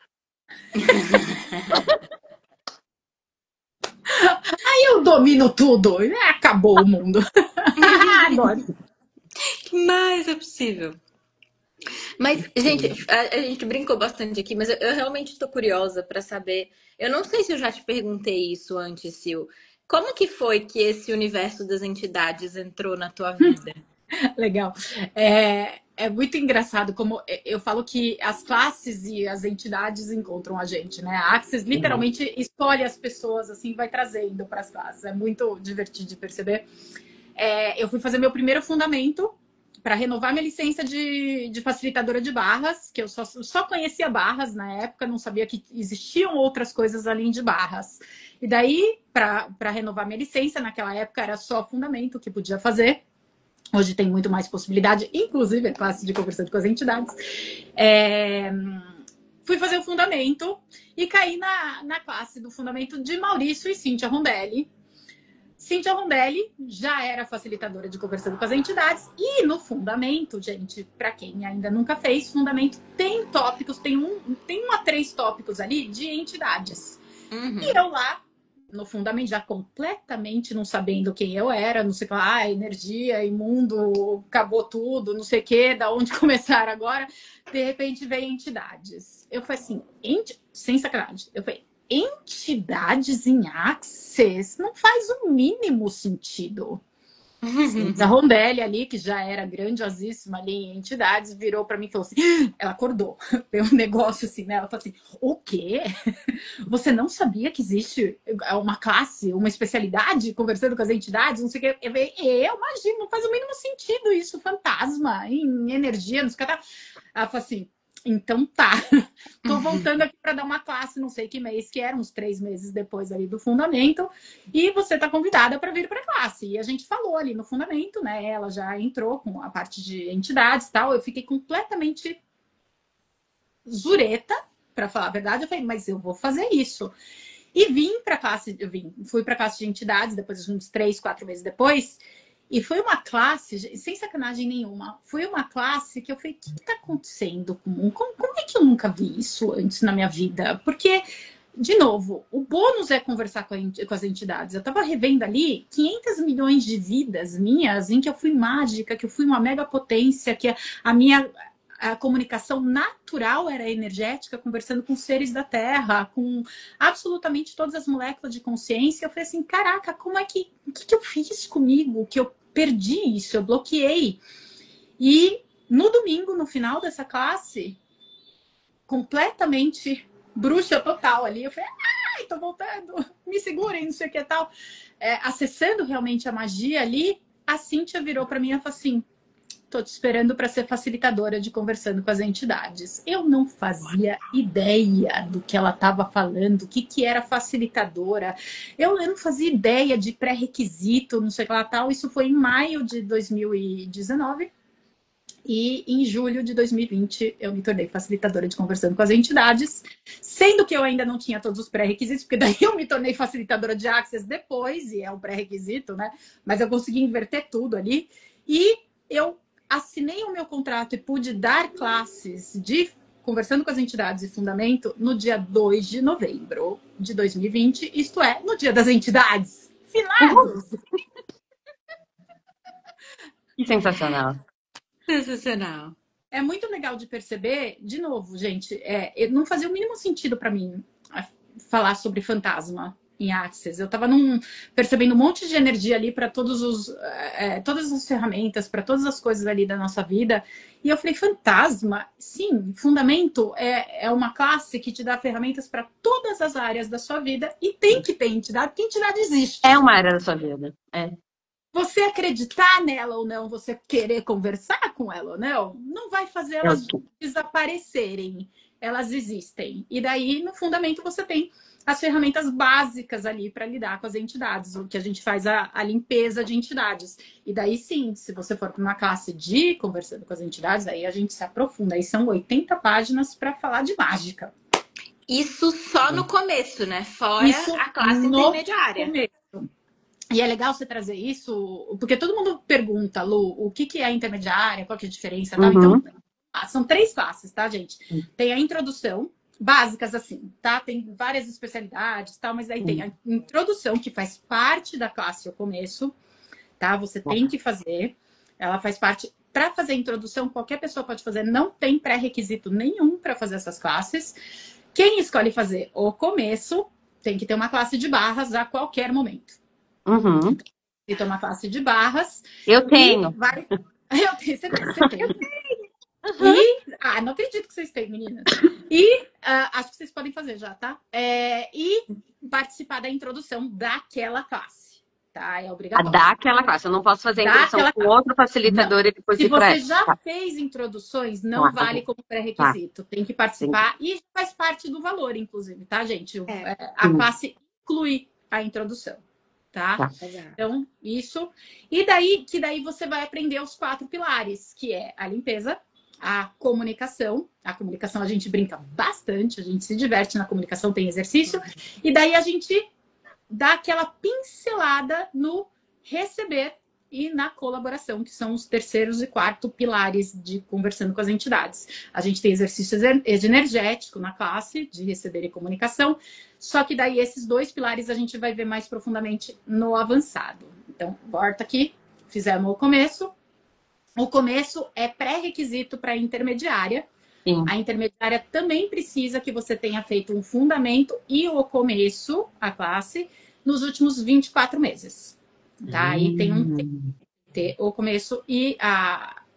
[SPEAKER 2] Eu domino tudo, acabou o mundo. Adoro.
[SPEAKER 1] Que mais é possível? Mas, gente, a gente brincou bastante aqui, mas eu realmente tô curiosa pra saber. Eu não sei se eu já te perguntei isso antes, Sil. Como que foi que esse universo das entidades entrou na tua vida?
[SPEAKER 2] Legal. É muito engraçado como eu falo que as classes e as entidades encontram a gente, né? A Axis literalmente escolhe as pessoas, assim, vai trazendo para as classes. É muito divertido de perceber. Eu fui fazer meu primeiro fundamento para renovar minha licença de facilitadora de barras, que eu só conhecia barras na época, não sabia que existiam outras coisas além de barras. E daí, para renovar minha licença, naquela época era só fundamento que podia fazer. Hoje tem muito mais possibilidade, inclusive a classe de conversando com as entidades. Fui fazer o fundamento e caí na classe do fundamento de Maurício e Cíntia Rondelli. Cíntia Rondelli já era facilitadora de conversando com as entidades. E no fundamento, gente, para quem ainda nunca fez, fundamento tem tópicos, tem 1 a 3 tópicos ali de entidades. E eu lá, no fundamento, já completamente não sabendo quem eu era, não sei o que, energia, imundo, acabou tudo, não sei o que, da onde começar agora. De repente veio entidades. Eu falei assim, sem sacanagem, eu falei, entidades em Access não faz o mínimo sentido. A Rondelli ali, que já era grandiosíssima ali em entidades, virou para mim e falou assim, ela acordou, veio um negócio assim, né? Ela falou assim, o quê? Você não sabia que existe uma classe, uma especialidade conversando com as entidades? Não sei o que. Eu imagino, não faz o mínimo sentido isso, fantasma, em energia, não sei o que. Ela falou assim, então tá, tô voltando aqui para dar uma classe, não sei que mês que era, uns 3 meses depois ali do fundamento, e você tá convidada para vir para classe. E a gente falou ali no fundamento, né? Ela já entrou com a parte de entidades e tal. Eu fiquei completamente zureta, para falar a verdade. Eu falei, mas eu vou fazer isso. E vim para classe, fui para classe de entidades depois de uns 3, 4 meses depois. E foi uma classe, sem sacanagem nenhuma, foi uma classe que eu falei, o que está acontecendo? Como é que eu nunca vi isso antes na minha vida? Porque, de novo, o bônus é conversar com as entidades. Eu estava revendo ali 500 milhões de vidas minhas em que eu fui mágica, que eu fui uma mega potência, que a comunicação natural era energética, conversando com seres da Terra, com absolutamente todas as moléculas de consciência. Eu falei assim, caraca, o que eu fiz comigo? Que eu perdi isso, eu bloqueei. E no domingo, no final dessa classe, completamente bruxa total ali, eu falei, ai, tô voltando, me segurem, não sei o que tal. Acessando realmente a magia ali, a Cíntia virou para mim e falou assim, tô te esperando para ser facilitadora de conversando com as entidades. Eu não fazia ideia do que ela estava falando, o que era facilitadora. Eu não fazia ideia de pré-requisito, não sei o que lá tal. Isso foi em maio de 2019. E em julho de 2020 eu me tornei facilitadora de conversando com as entidades, sendo que eu ainda não tinha todos os pré-requisitos, porque daí eu me tornei facilitadora de Access depois, e é um pré-requisito, né? Mas eu consegui inverter tudo ali. E eu assinei o meu contrato e pude dar classes de conversando com as entidades e fundamento no dia 2 de novembro de 2020, isto é, no dia das entidades. Finados!
[SPEAKER 3] Que sensacional.
[SPEAKER 1] Sensacional.
[SPEAKER 2] É muito legal de perceber, de novo, gente, não fazia o mínimo sentido para mim falar sobre fantasma em Access. Eu estava percebendo um monte de energia ali para todas as ferramentas, para todas as coisas ali da nossa vida. E eu falei, fantasma? Sim, fundamento é uma classe que te dá ferramentas para todas as áreas da sua vida e tem que ter entidade, porque entidade existe.
[SPEAKER 3] É uma área da sua vida.
[SPEAKER 2] Você acreditar nela ou não, você querer conversar com ela ou não vai fazer elas desaparecerem. Elas existem. E daí, no fundamento, você tem as ferramentas básicas ali para lidar com as entidades, o que a gente faz a limpeza de entidades. E daí, sim, se você for para uma classe de conversando com as entidades, aí a gente se aprofunda. Aí são 80 páginas para falar de mágica.
[SPEAKER 1] Isso só no começo, né? Fora
[SPEAKER 2] Isso
[SPEAKER 1] a classe intermediária.
[SPEAKER 2] Começo. E é legal você trazer isso, porque todo mundo pergunta, Lu, o que é intermediária, qual que é a diferença, tal. Então, são 3 classes, tá, gente? Tem a introdução, básicas assim, tá? Tem várias especialidades, tal, mas aí tem a introdução, que faz parte da classe ao começo, tá? Você tem que fazer, ela faz parte. Para fazer a introdução, qualquer pessoa pode fazer, não tem pré-requisito nenhum para fazer essas classes. Quem escolhe fazer o começo, tem que ter uma classe de barras a qualquer momento. Tem que ter uma classe de barras.
[SPEAKER 3] Eu tenho.
[SPEAKER 2] Eu tenho, você tem. E, não acredito que vocês têm, meninas. E acho que vocês podem fazer já, tá? E participar da introdução daquela classe, tá? É obrigatório.
[SPEAKER 3] Daquela classe. Eu não posso fazer a introdução com outro facilitador e depois
[SPEAKER 2] Se
[SPEAKER 3] ir para
[SPEAKER 2] você já fez introduções, não vale como pré-requisito. Tem que participar e faz parte do valor, inclusive, tá, gente? A classe inclui a introdução. Tá? Então, isso. E daí você vai aprender os 4 pilares, que é a limpeza, a comunicação. A comunicação a gente brinca bastante, a gente se diverte na comunicação, tem exercício. E daí a gente dá aquela pincelada no receber e na colaboração, que são os 3º e 4º pilares de conversando com as entidades. A gente tem exercício energético na classe, de receber e comunicação, só que daí esses 2 pilares a gente vai ver mais profundamente no avançado. Então, volta aqui, fizemos o começo. O começo é pré-requisito para a intermediária.
[SPEAKER 3] Sim.
[SPEAKER 2] A intermediária também precisa que você tenha feito um fundamento e o começo, a classe, nos últimos 24 meses. Tá? Aí tem o começo e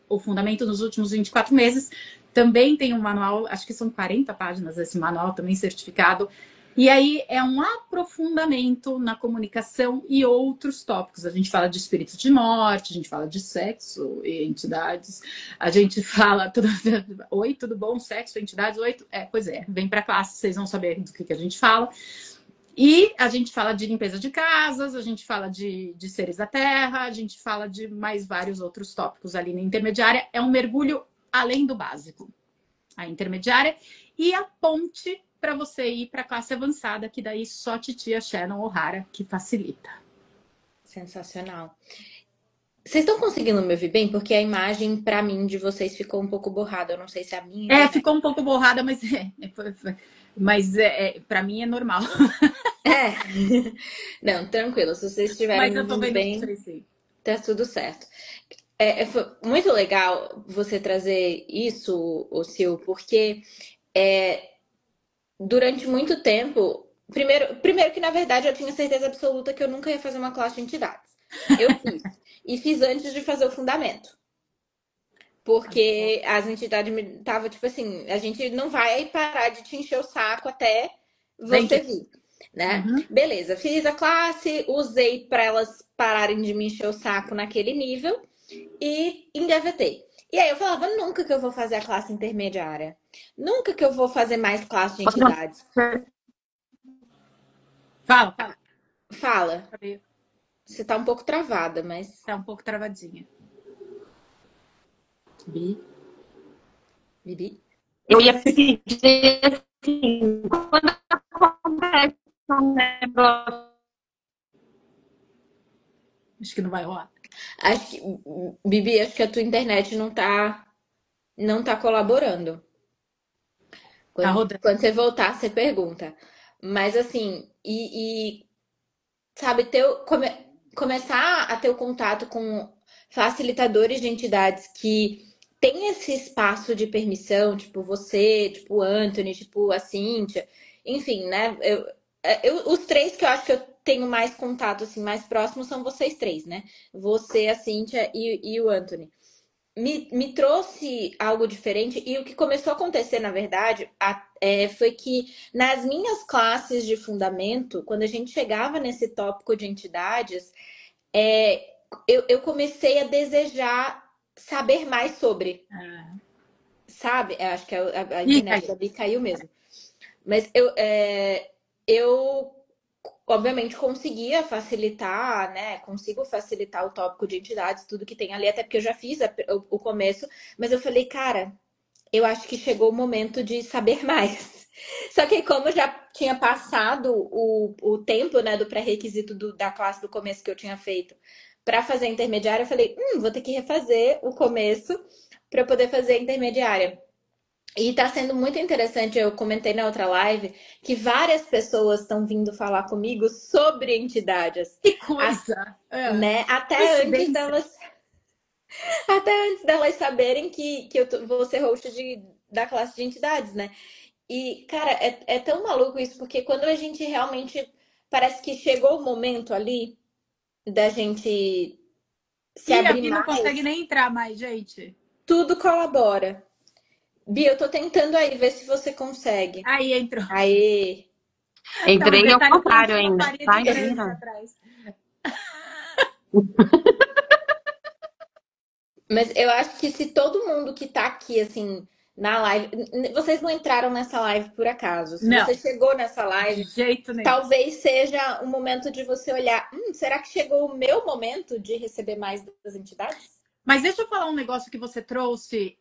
[SPEAKER 2] o fundamento nos últimos 24 meses. Também tem um manual, acho que são 40 páginas esse manual, também certificado. E aí é um aprofundamento na comunicação e outros tópicos. A gente fala de espíritos de morte, a gente fala de sexo e entidades. A gente fala... Oi, tudo bom? Sexo, entidades? Oi, pois é, vem para a classe, vocês vão saber do que a gente fala. E a gente fala de limpeza de casas, a gente fala de seres da terra, a gente fala de mais vários outros tópicos ali na intermediária. É um mergulho além do básico. A intermediária e a ponte para você ir para a classe avançada, que daí só titia Shannon O'Hara que facilita.
[SPEAKER 1] Sensacional. Vocês estão conseguindo me ouvir bem? Porque a imagem, pra mim, de vocês ficou um pouco borrada. Eu não sei se é a minha internet.
[SPEAKER 2] Ficou um pouco borrada, mas para mim é normal.
[SPEAKER 1] É. Não, tranquilo. Se vocês estiverem
[SPEAKER 2] Mas
[SPEAKER 1] me
[SPEAKER 2] eu tô
[SPEAKER 1] ouvindo
[SPEAKER 2] vendo
[SPEAKER 1] bem,
[SPEAKER 2] vocês sim.
[SPEAKER 1] tá tudo certo. Foi muito legal você trazer isso, o Sil, porque é, durante muito tempo. Primeiro que, na verdade, eu tinha certeza absoluta que eu nunca ia fazer uma classe de entidades. Eu fiz. E fiz antes de fazer o fundamento. Porque as entidades me tava tipo assim, a gente não vai parar de te encher o saco até
[SPEAKER 2] Vem
[SPEAKER 1] você
[SPEAKER 2] que...
[SPEAKER 1] vir, né?
[SPEAKER 2] Uhum.
[SPEAKER 1] Beleza, fiz a classe, usei para elas pararem de me encher o saco naquele nível e engavetei. E aí eu falava, nunca que eu vou fazer a classe intermediária. Nunca que eu vou fazer mais classe de
[SPEAKER 3] Posso fazer
[SPEAKER 1] entidades.
[SPEAKER 2] Fala.
[SPEAKER 1] Fala, você tá um pouco travada, mas.
[SPEAKER 2] Tá um pouco travadinha.
[SPEAKER 1] Bibi?
[SPEAKER 3] Eu ia dizer assim, quando acontece um negócio.
[SPEAKER 2] Acho que não vai rolar.
[SPEAKER 1] Acho que, Bibi, acho que a tua internet não tá colaborando.
[SPEAKER 2] Tá
[SPEAKER 1] Quando,
[SPEAKER 2] rodando.
[SPEAKER 1] quando você voltar, você pergunta. Mas assim, sabe, começar a ter o contato com facilitadores de entidades que têm esse espaço de permissão, tipo você, tipo o Anthony, tipo a Cíntia, enfim, né? Os três que eu acho que eu tenho mais contato, assim, mais próximos são vocês três, né? Você, a Cíntia e o Anthony. Me trouxe algo diferente e o que começou a acontecer, na verdade, foi que nas minhas classes de fundamento, quando a gente chegava nesse tópico de entidades, eu comecei a desejar saber mais sobre,
[SPEAKER 2] Ah.
[SPEAKER 1] sabe? Eu acho que a
[SPEAKER 2] Ih,
[SPEAKER 1] internet
[SPEAKER 2] caiu.
[SPEAKER 1] da Bi caiu mesmo. Mas eu obviamente conseguia facilitar, né? Consigo facilitar o tópico de entidades, tudo que tem ali, até porque eu já fiz o começo, mas eu falei, cara, eu acho que chegou o momento de saber mais. Só que como já tinha passado o tempo, né, do pré-requisito da classe do começo que eu tinha feito para fazer a intermediária, eu falei, vou ter que refazer o começo para poder fazer a intermediária. E tá sendo muito interessante, eu comentei na outra live, que várias pessoas estão vindo falar comigo sobre entidades,
[SPEAKER 2] Que coisa!
[SPEAKER 1] né? Até antes
[SPEAKER 2] Coincidência.
[SPEAKER 1] delas saberem que eu vou ser host da classe de entidades, né? E, cara, é tão maluco isso, porque quando a gente realmente parece que chegou o momento ali da gente se
[SPEAKER 2] Ih, a
[SPEAKER 1] abrir
[SPEAKER 2] Bi não consegue
[SPEAKER 1] mais,
[SPEAKER 2] nem entrar mais, gente.
[SPEAKER 1] tudo colabora. Bia, eu tô tentando aí ver se você consegue.
[SPEAKER 2] Aí entrou.
[SPEAKER 1] Aê!
[SPEAKER 2] Tá um
[SPEAKER 3] Entrei ao
[SPEAKER 2] detalhe que ela
[SPEAKER 3] contrário
[SPEAKER 2] tem uma
[SPEAKER 3] ainda.
[SPEAKER 2] parede
[SPEAKER 3] Vai
[SPEAKER 2] branca
[SPEAKER 3] vira.
[SPEAKER 2] atrás.
[SPEAKER 1] Mas eu acho que se todo mundo que tá aqui, assim, na live. Vocês não entraram nessa live por acaso. Se você
[SPEAKER 2] Não,
[SPEAKER 1] chegou nessa
[SPEAKER 2] de
[SPEAKER 1] live,
[SPEAKER 2] jeito nenhum.
[SPEAKER 1] talvez seja o momento de você olhar. Será que chegou o meu momento de receber mais das entidades?
[SPEAKER 2] Mas deixa eu falar um negócio que você trouxe,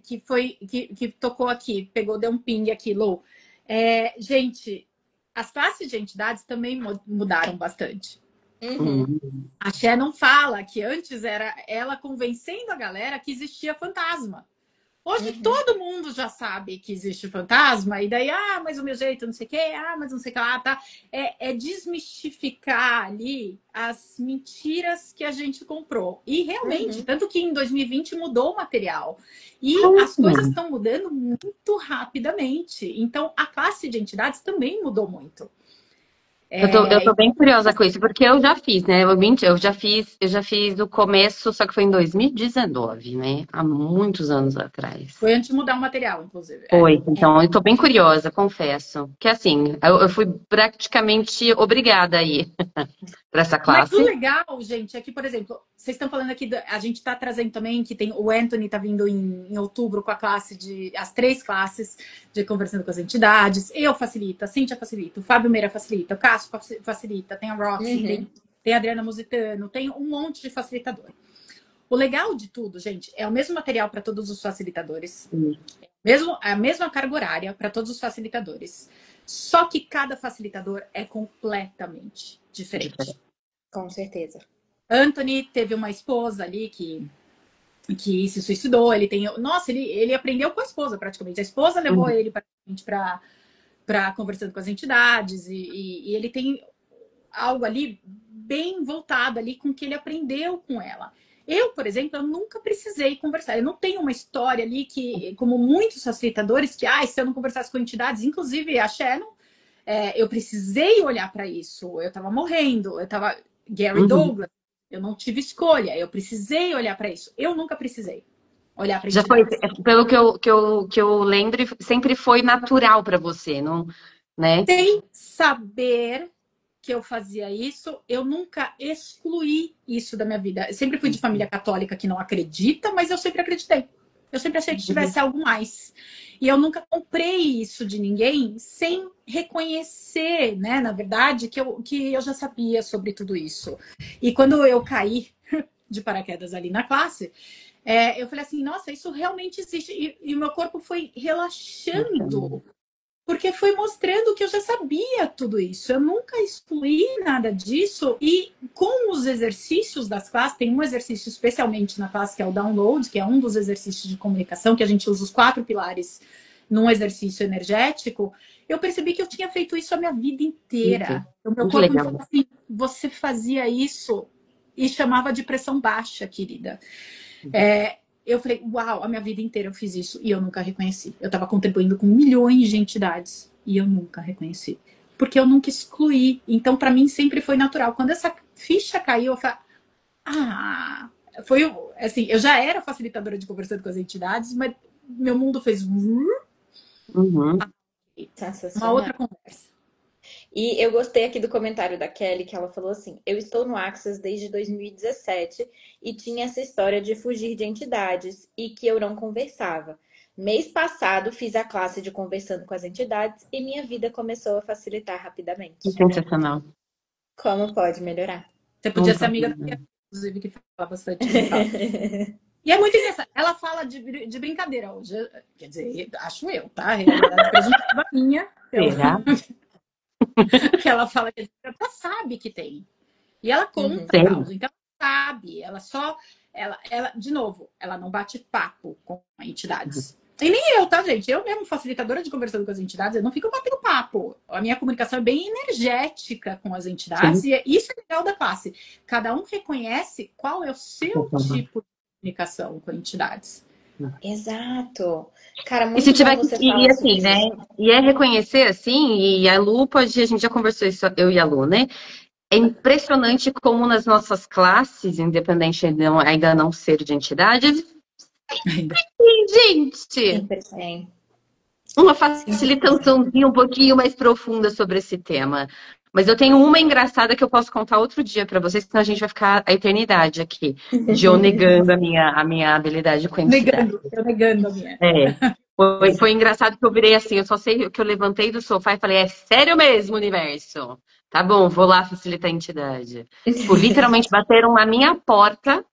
[SPEAKER 2] que foi que tocou aqui, deu um ping aqui, Lou. Gente, as classes de entidades também mudaram bastante.
[SPEAKER 1] Uhum,
[SPEAKER 2] A Xé não fala que antes era ela convencendo a galera que existia fantasma. Hoje
[SPEAKER 1] uhum.
[SPEAKER 2] todo mundo já sabe que existe fantasma, e daí, mas o meu jeito, não sei o quê, mas não sei o que lá, tá? É desmistificar ali as mentiras que a gente comprou. E realmente,
[SPEAKER 1] Uhum.
[SPEAKER 2] tanto que em 2020 mudou o material. E as coisas
[SPEAKER 3] Hum.
[SPEAKER 2] estão mudando muito rapidamente. Então, a classe de entidades também mudou muito.
[SPEAKER 3] Eu tô bem curiosa com isso, porque eu já fiz, né? Eu já fiz o começo, só que foi em 2019, né? Há muitos anos atrás.
[SPEAKER 2] Foi antes de mudar o material, inclusive.
[SPEAKER 3] Foi, então eu tô bem curiosa, confesso. Que assim, eu fui praticamente obrigada a ir para essa
[SPEAKER 2] Mas o
[SPEAKER 3] classe.
[SPEAKER 2] legal, gente, é que, por exemplo, vocês estão falando aqui, a gente está trazendo também que tem o Anthony está vindo em outubro com a classe as 3 classes de conversando com as entidades. Eu facilito, a Cíntia facilita, o Fábio Meira facilita, o Cássio facilita, tem a Roxy,
[SPEAKER 1] Uhum.
[SPEAKER 2] tem a Adriana Musitano, tem um monte de facilitador. O legal de tudo, gente, é o mesmo material para todos os facilitadores, a mesma carga horária para todos os facilitadores. Só que cada facilitador é completamente diferente.
[SPEAKER 1] Com certeza.
[SPEAKER 2] Anthony teve uma esposa ali que se suicidou. Ele tem. Nossa, ele aprendeu com a esposa, praticamente. A esposa levou ele para conversando com as entidades, e ele tem algo ali bem voltado ali com o que ele aprendeu com ela. Eu, por exemplo, eu nunca precisei conversar. Eu não tenho uma história ali que, como muitos facilitadores, que se eu não conversasse com entidades, inclusive a Shannon, eu precisei olhar para isso. Eu estava morrendo, eu estava Gary Douglas, eu não tive escolha, eu precisei olhar para isso. Eu nunca precisei olhar para
[SPEAKER 3] Já foi,
[SPEAKER 2] entidades.
[SPEAKER 3] pelo que eu lembro, sempre foi natural para você, não, né?
[SPEAKER 2] Sem saber que eu fazia isso, eu nunca excluí isso da minha vida. Eu sempre fui de família católica que não acredita, mas eu sempre acreditei. Eu sempre achei que tivesse algo mais. E eu nunca comprei isso de ninguém sem reconhecer, né, na verdade, que eu já sabia sobre tudo isso. E quando eu caí de paraquedas ali na classe, eu falei assim, nossa, isso realmente existe. E o meu corpo foi relaxando. Porque foi mostrando que eu já sabia tudo isso. Eu nunca excluí nada disso. E com os exercícios das classes, tem um exercício especialmente na classe que é o download, que é um dos exercícios de comunicação, que a gente usa os 4 pilares num exercício energético. Eu percebi que eu tinha feito isso a minha vida inteira. O meu
[SPEAKER 3] Muito
[SPEAKER 2] corpo me
[SPEAKER 3] legal.
[SPEAKER 2] falou assim: você fazia isso e chamava de pressão baixa, querida. Eu falei, uau, a minha vida inteira eu fiz isso e eu nunca reconheci. Eu estava contribuindo com milhões de entidades e eu nunca reconheci. Porque eu nunca excluí. Então, para mim, sempre foi natural. Quando essa ficha caiu, eu falei, foi assim, eu já era facilitadora de conversando com as entidades, mas meu mundo fez uma outra
[SPEAKER 1] Sensacional.
[SPEAKER 2] conversa.
[SPEAKER 1] E eu gostei aqui do comentário da Kelly, que ela falou assim: eu estou no Access desde 2017 e tinha essa história de fugir de entidades e que eu não conversava. Mês passado fiz a classe de conversando com as entidades e minha vida começou a facilitar rapidamente.
[SPEAKER 3] Sensacional.
[SPEAKER 1] Como pode melhorar?
[SPEAKER 2] Você podia ser amiga da Kelly, inclusive, que fala bastante de E é muito engraçado. Ela fala de brincadeira hoje. Quer dizer, acho eu, tá? A realidade presuntiva minha.
[SPEAKER 3] Será?
[SPEAKER 2] Que ela fala que ela sabe que tem. E ela conta
[SPEAKER 3] Tem.
[SPEAKER 2] causa, então ela sabe. Ela só. De novo, ela não bate papo com entidades. E nem eu, tá, gente? Eu mesmo, facilitadora de conversando com as entidades, eu não fico batendo papo. A minha comunicação é bem energética com as entidades, e isso é legal da classe. Cada um reconhece qual é o seu tipo de comunicação com entidades.
[SPEAKER 1] Exato. Cara,
[SPEAKER 3] E se
[SPEAKER 1] muito bom
[SPEAKER 3] tiver
[SPEAKER 1] você
[SPEAKER 3] e
[SPEAKER 1] falar sobre
[SPEAKER 3] assim, né?
[SPEAKER 1] isso.
[SPEAKER 3] E é reconhecer assim, e a Lu pode, a gente já conversou isso, eu e a Lu, né? É impressionante como nas nossas classes, independente de ainda não ser de entidades, gente,
[SPEAKER 1] Sempre tem.
[SPEAKER 3] uma
[SPEAKER 1] Sempre tem.
[SPEAKER 3] facilitaçãozinha um pouquinho mais profunda sobre esse tema. Mas eu tenho uma engraçada que eu posso contar outro dia para vocês, senão a gente vai ficar a eternidade aqui, de eu negando a minha habilidade com a entidade.
[SPEAKER 2] Eu negando a minha.
[SPEAKER 3] Foi engraçado que eu virei assim, eu só sei que eu levantei do sofá e falei, é sério mesmo, universo? Tá bom, vou lá facilitar a entidade. Tipo, literalmente bateram na minha porta,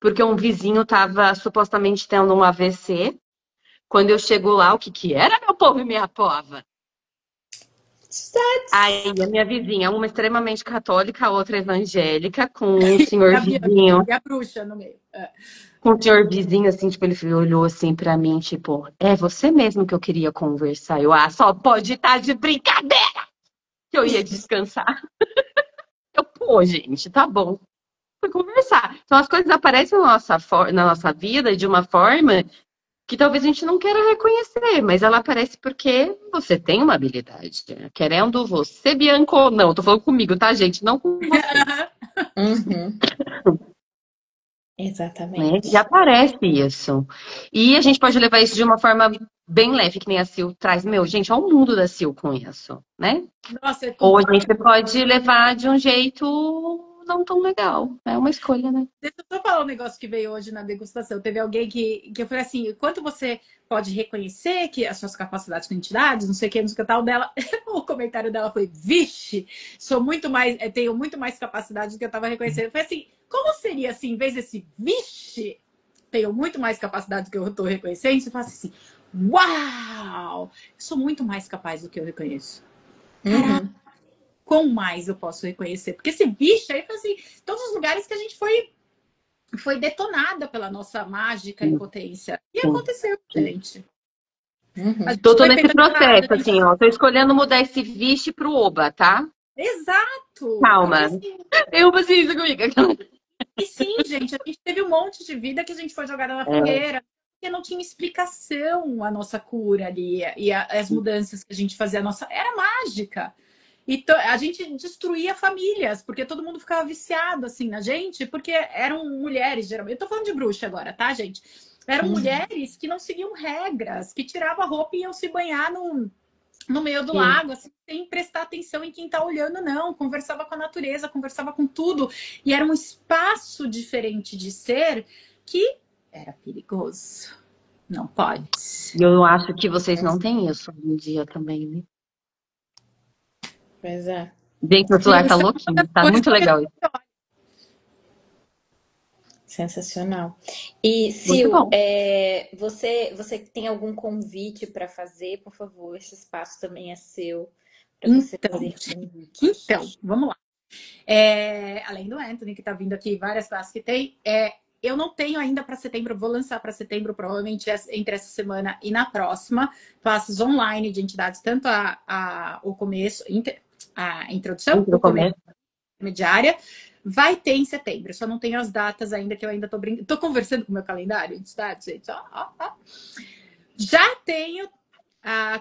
[SPEAKER 3] porque um vizinho tava supostamente tendo um AVC. Quando eu chego lá, o que que era, meu povo e minha pova? Aí a minha vizinha, uma extremamente católica, a outra evangélica, com um senhor vizinho.
[SPEAKER 2] E a bruxa no meio.
[SPEAKER 3] Com o senhor vizinho, assim, tipo, ele olhou assim pra mim, tipo, é você mesmo que eu queria conversar. Eu, só pode estar de brincadeira que eu ia descansar. Eu, pô, gente, tá bom. Fui conversar. Então as coisas aparecem na nossa vida de uma forma que talvez a gente não queira reconhecer, mas ela aparece porque você tem uma habilidade. Querendo você, Bianca, ou não. Tô falando comigo, tá, gente? Não com você.
[SPEAKER 1] Uhum.
[SPEAKER 3] Né?
[SPEAKER 1] Exatamente.
[SPEAKER 3] E aparece isso. E a gente pode levar isso de uma forma bem leve, que nem a Sil traz. Meu, gente, olha o mundo da Sil com isso, né?
[SPEAKER 2] Nossa,
[SPEAKER 3] Ou a gente pode levar de um jeito não tão legal. É uma escolha, né?
[SPEAKER 2] deixa eu só falar um negócio que veio hoje na degustação. Teve alguém que eu falei assim: quanto você pode reconhecer que as suas capacidades com entidades, não sei o que, não sei o que tal dela. O comentário dela foi: vixe, tenho muito mais capacidade do que eu estava reconhecendo. Eu falei assim: como seria assim, em vez desse vixe, tenho muito mais capacidade do que eu estou reconhecendo? Você fala assim: uau, eu sou muito mais capaz do que eu reconheço. Caraca. com mais eu posso reconhecer? Porque esse bicho aí, assim, todos os lugares que a gente foi detonada pela nossa mágica e potência. E aconteceu, gente. A gente
[SPEAKER 3] Tô
[SPEAKER 2] foi
[SPEAKER 3] nesse
[SPEAKER 2] petrificada,
[SPEAKER 3] processo, assim, ó. Tô escolhendo mudar esse vixe pro oba, tá?
[SPEAKER 2] Exato! Porque
[SPEAKER 3] Calma.
[SPEAKER 2] assim,
[SPEAKER 3] Eu paciência comigo.
[SPEAKER 2] e sim, gente, a gente teve um monte de vida que a gente foi jogada na
[SPEAKER 3] É.
[SPEAKER 2] fogueira, porque não tinha explicação a nossa cura ali e as mudanças que a gente fazia, a nossa era mágica. E a gente destruía famílias, porque todo mundo ficava viciado assim na gente, porque eram mulheres, geralmente. Eu tô falando de bruxa agora, tá, gente? Eram mulheres que não seguiam regras, que tiravam a roupa e iam se banhar no meio do lago, assim, sem prestar atenção em quem tá olhando, não. Conversava com a natureza, conversava com tudo. E era um espaço diferente de ser que era perigoso. Não pode.
[SPEAKER 3] E eu acho que vocês não têm isso hoje em dia também, né?
[SPEAKER 4] Pois é.
[SPEAKER 3] Gente, meu celular tá louquinho. Tá muito legal isso.
[SPEAKER 4] Sensacional.
[SPEAKER 1] E,
[SPEAKER 3] Muito
[SPEAKER 1] Sil,
[SPEAKER 3] bom.
[SPEAKER 1] você tem algum convite para fazer? Por favor, esse espaço também é seu para você fazer convite.
[SPEAKER 2] Então, vamos lá. Além do Anthony, que está vindo aqui, várias classes que tem, eu não tenho ainda para setembro, vou lançar para setembro, provavelmente entre essa semana e na próxima, classes online de entidades, tanto o começo, a introdução,
[SPEAKER 3] No
[SPEAKER 2] o começo,
[SPEAKER 3] começo.
[SPEAKER 2] intermediária, vai ter em setembro. Só não tenho as datas ainda, que eu ainda tô conversando com o meu calendário, entidades, gente. Já tenho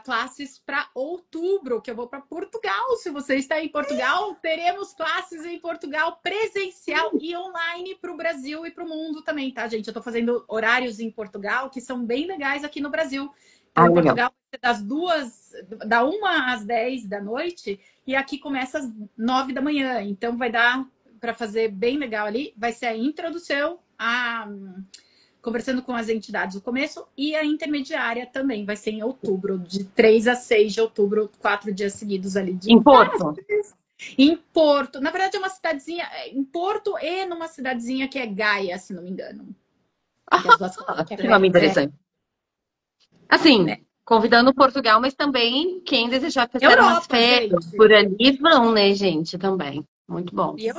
[SPEAKER 2] classes para outubro, que eu vou para Portugal. Se você está em Portugal, teremos classes em Portugal presencial e online para o Brasil e para o mundo também, tá, gente? Eu estou fazendo horários em Portugal que são bem legais aqui no Brasil. Então, em Portugal, da 1 às 10 da noite, e aqui começa às 9 da manhã. Então, vai dar para fazer bem legal ali. Vai ser a introdução, conversando com as entidades no começo, e a intermediária também vai ser em outubro, de 3 a 6 de outubro, 4 dias seguidos ali.
[SPEAKER 3] Em Porto?
[SPEAKER 2] Em Porto. Na verdade, é uma cidadezinha, em Porto e numa cidadezinha que é Gaia, se não me engano.
[SPEAKER 3] Que nome interessante. Assim, convidando Portugal, mas também quem desejar fazer umas férias
[SPEAKER 2] gente.
[SPEAKER 3] por ali vão, né, gente? Também. Muito bom.
[SPEAKER 2] E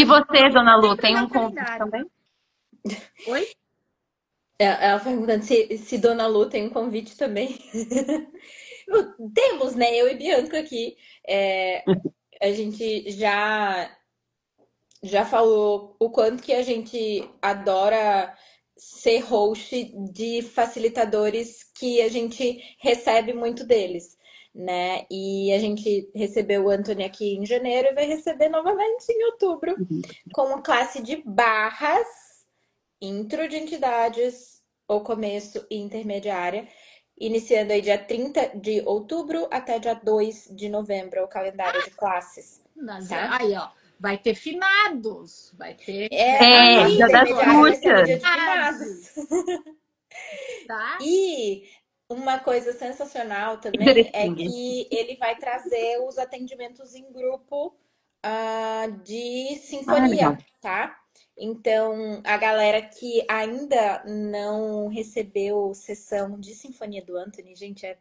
[SPEAKER 3] você, Dona Lu, tem um convite também?
[SPEAKER 2] Oi?
[SPEAKER 1] Ela perguntando se Dona Lu tem um convite também. Temos, né? Eu e Bianca aqui. A gente já falou o quanto que a gente adora ser host de facilitadores que a gente recebe muito deles, né? E a gente recebeu o Anthony aqui em janeiro e vai receber novamente em outubro com uma classe de barras, intro de entidades, o começo e intermediária, iniciando aí dia 30 de outubro até dia 2 de novembro, o calendário de classes. Tá?
[SPEAKER 2] Aí, ó. Vai ter finados. Vai ter.
[SPEAKER 3] Dia das bruxas.
[SPEAKER 1] Dia de finados.
[SPEAKER 2] Tá?
[SPEAKER 1] E uma coisa sensacional também é que ele vai trazer os atendimentos em grupo de sinfonia, tá? Então, a galera que ainda não recebeu sessão de sinfonia do Anthony, gente, é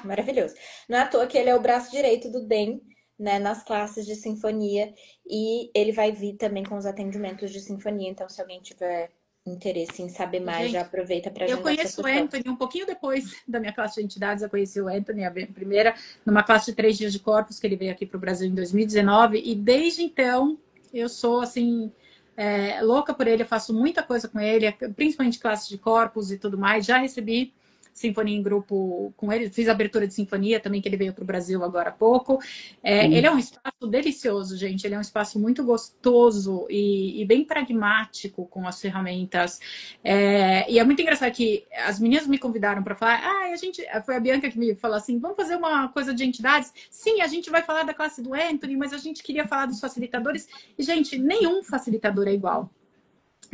[SPEAKER 1] maravilhoso. Não é à toa que ele é o braço direito do DEM, né, nas classes de sinfonia, e ele vai vir também com os atendimentos de sinfonia. Então, se alguém tiver interesse em saber mais, já aproveita para agendar.
[SPEAKER 2] Eu conheço o Anthony um pouquinho depois da minha classe de entidades. Eu conheci o Anthony, a primeira, numa classe de 3 dias de corpos, que ele veio aqui para o Brasil em 2019, e desde então eu sou assim louca por ele. Eu faço muita coisa com ele, principalmente classe de corpos e tudo mais. Já recebi sinfonia em grupo com ele, fiz abertura de sinfonia também, que ele veio para o Brasil agora há pouco. Ele é um espaço delicioso, gente. Ele é um espaço muito gostoso e bem pragmático com as ferramentas. E é muito engraçado que as meninas me convidaram para falar. Foi a Bianca que me falou assim: vamos fazer uma coisa de entidades? Sim, a gente vai falar da classe do Anthony, mas a gente queria falar dos facilitadores. E, gente, nenhum facilitador é igual.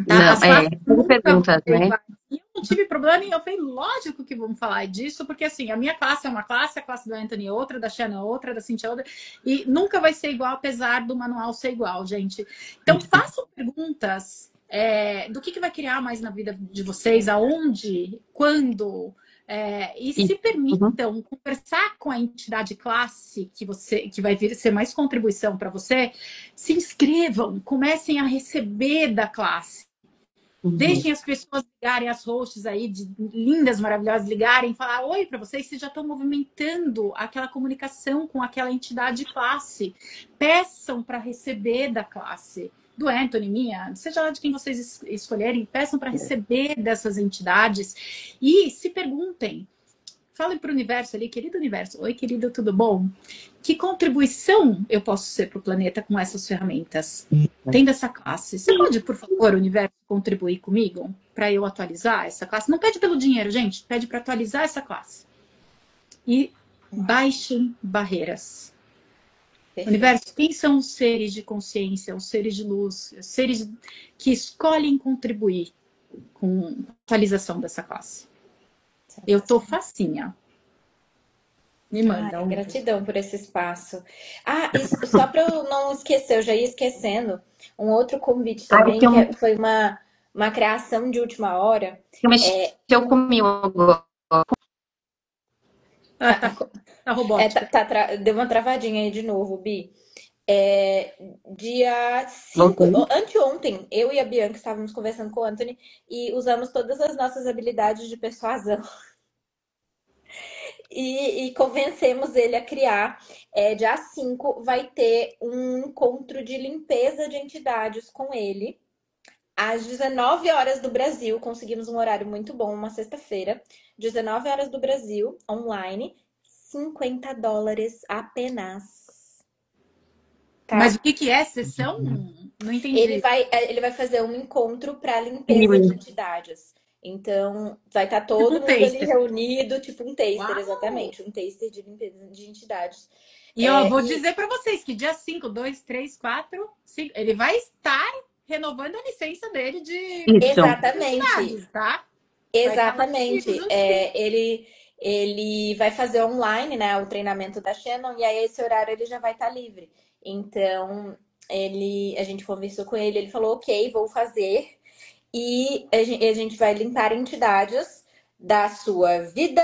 [SPEAKER 2] Tá?
[SPEAKER 3] Não, perguntas, né?
[SPEAKER 2] E eu não tive problema, e eu falei, lógico que vamos falar disso, porque assim, a minha classe é uma classe, a classe do Anthony é outra, da Shannon é outra, da Cintia é outra, e nunca vai ser igual, apesar do manual ser igual, gente. Então, façam perguntas do que vai criar mais na vida de vocês, aonde, quando, E
[SPEAKER 3] E-
[SPEAKER 2] se
[SPEAKER 3] Uhum.
[SPEAKER 2] permitam conversar com a entidade classe que vai vir ser mais contribuição para você. Se inscrevam, comecem a receber da classe.
[SPEAKER 3] Uhum.
[SPEAKER 2] Deixem as pessoas ligarem, as hosts aí, lindas, maravilhosas, ligarem, falar oi para vocês já estão movimentando aquela comunicação com aquela entidade classe. Peçam para receber da classe. Do Anthony, minha, seja lá de quem vocês escolherem, peçam para receber dessas entidades e se perguntem. Falem para o universo ali, querido universo. Oi, querido, tudo bom? Que contribuição eu posso ser para o planeta com essas ferramentas? Tendo essa classe. Você pode, por favor, universo, contribuir comigo para eu atualizar essa classe? Não pede pelo dinheiro, gente. Pede para atualizar essa classe. E baixem barreiras.
[SPEAKER 1] Perfeito.
[SPEAKER 2] Universo, quem são os seres de consciência, os seres de luz, os seres que escolhem contribuir com a atualização dessa classe? Eu tô facinha. Me manda um.
[SPEAKER 1] Gratidão por esse espaço. Só para eu não esquecer, eu já ia esquecendo, um outro convite
[SPEAKER 3] Ai,
[SPEAKER 1] também, foi uma criação de última hora.
[SPEAKER 3] mexeu comigo agora.
[SPEAKER 2] Tá robótica.
[SPEAKER 1] Deu uma travadinha aí de novo, Bi. Dia 5,
[SPEAKER 3] Voltei.
[SPEAKER 1] anteontem, eu e a Bianca estávamos conversando com o Anthony e usamos todas as nossas habilidades de persuasão e convencemos ele a criar. Dia 5 vai ter um encontro de limpeza de entidades com ele. Às 19 horas do Brasil, conseguimos um horário muito bom, uma sexta-feira, 19 horas do Brasil, online, $50 apenas. Tá?
[SPEAKER 2] Mas o que é sessão? Não entendi.
[SPEAKER 1] Ele vai fazer um encontro para limpeza de entidades. Então, vai estar todo
[SPEAKER 2] Tipo um
[SPEAKER 1] mundo ali
[SPEAKER 2] taster.
[SPEAKER 1] reunido, tipo um taster,
[SPEAKER 2] Uau!
[SPEAKER 1] exatamente. Um taster de limpeza de entidades.
[SPEAKER 2] E eu vou dizer para vocês que dia 5, 2, 3, 4, 5, ele vai estar renovando a licença dele de
[SPEAKER 1] Exatamente.
[SPEAKER 2] entidades, tá?
[SPEAKER 1] Exatamente. Ele vai fazer online, né, o treinamento da Shannon, e aí esse horário ele já vai estar livre. Então, a gente conversou com ele, ele falou, ok, vou fazer. E a gente vai limpar entidades da sua vida,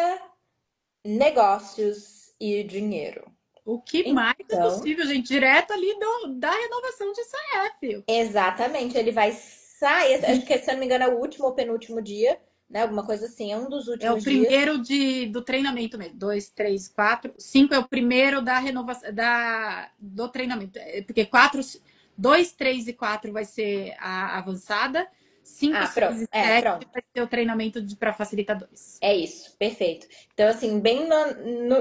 [SPEAKER 1] negócios e dinheiro.
[SPEAKER 2] O que mais é possível, gente? Direto ali da renovação de CF.
[SPEAKER 1] Exatamente. Ele vai sair, acho que, se eu não me engano, é o último ou penúltimo dia, né? Alguma coisa assim, é um dos últimos dias.
[SPEAKER 2] É o primeiro do treinamento mesmo. 2, 3, 4. 5 é o primeiro da renovação do treinamento. Porque 2, 3 e 4 vai ser a avançada. 5, 6 e 7 vai ser o treinamento para facilitadores.
[SPEAKER 1] É isso, perfeito. Então, assim, bem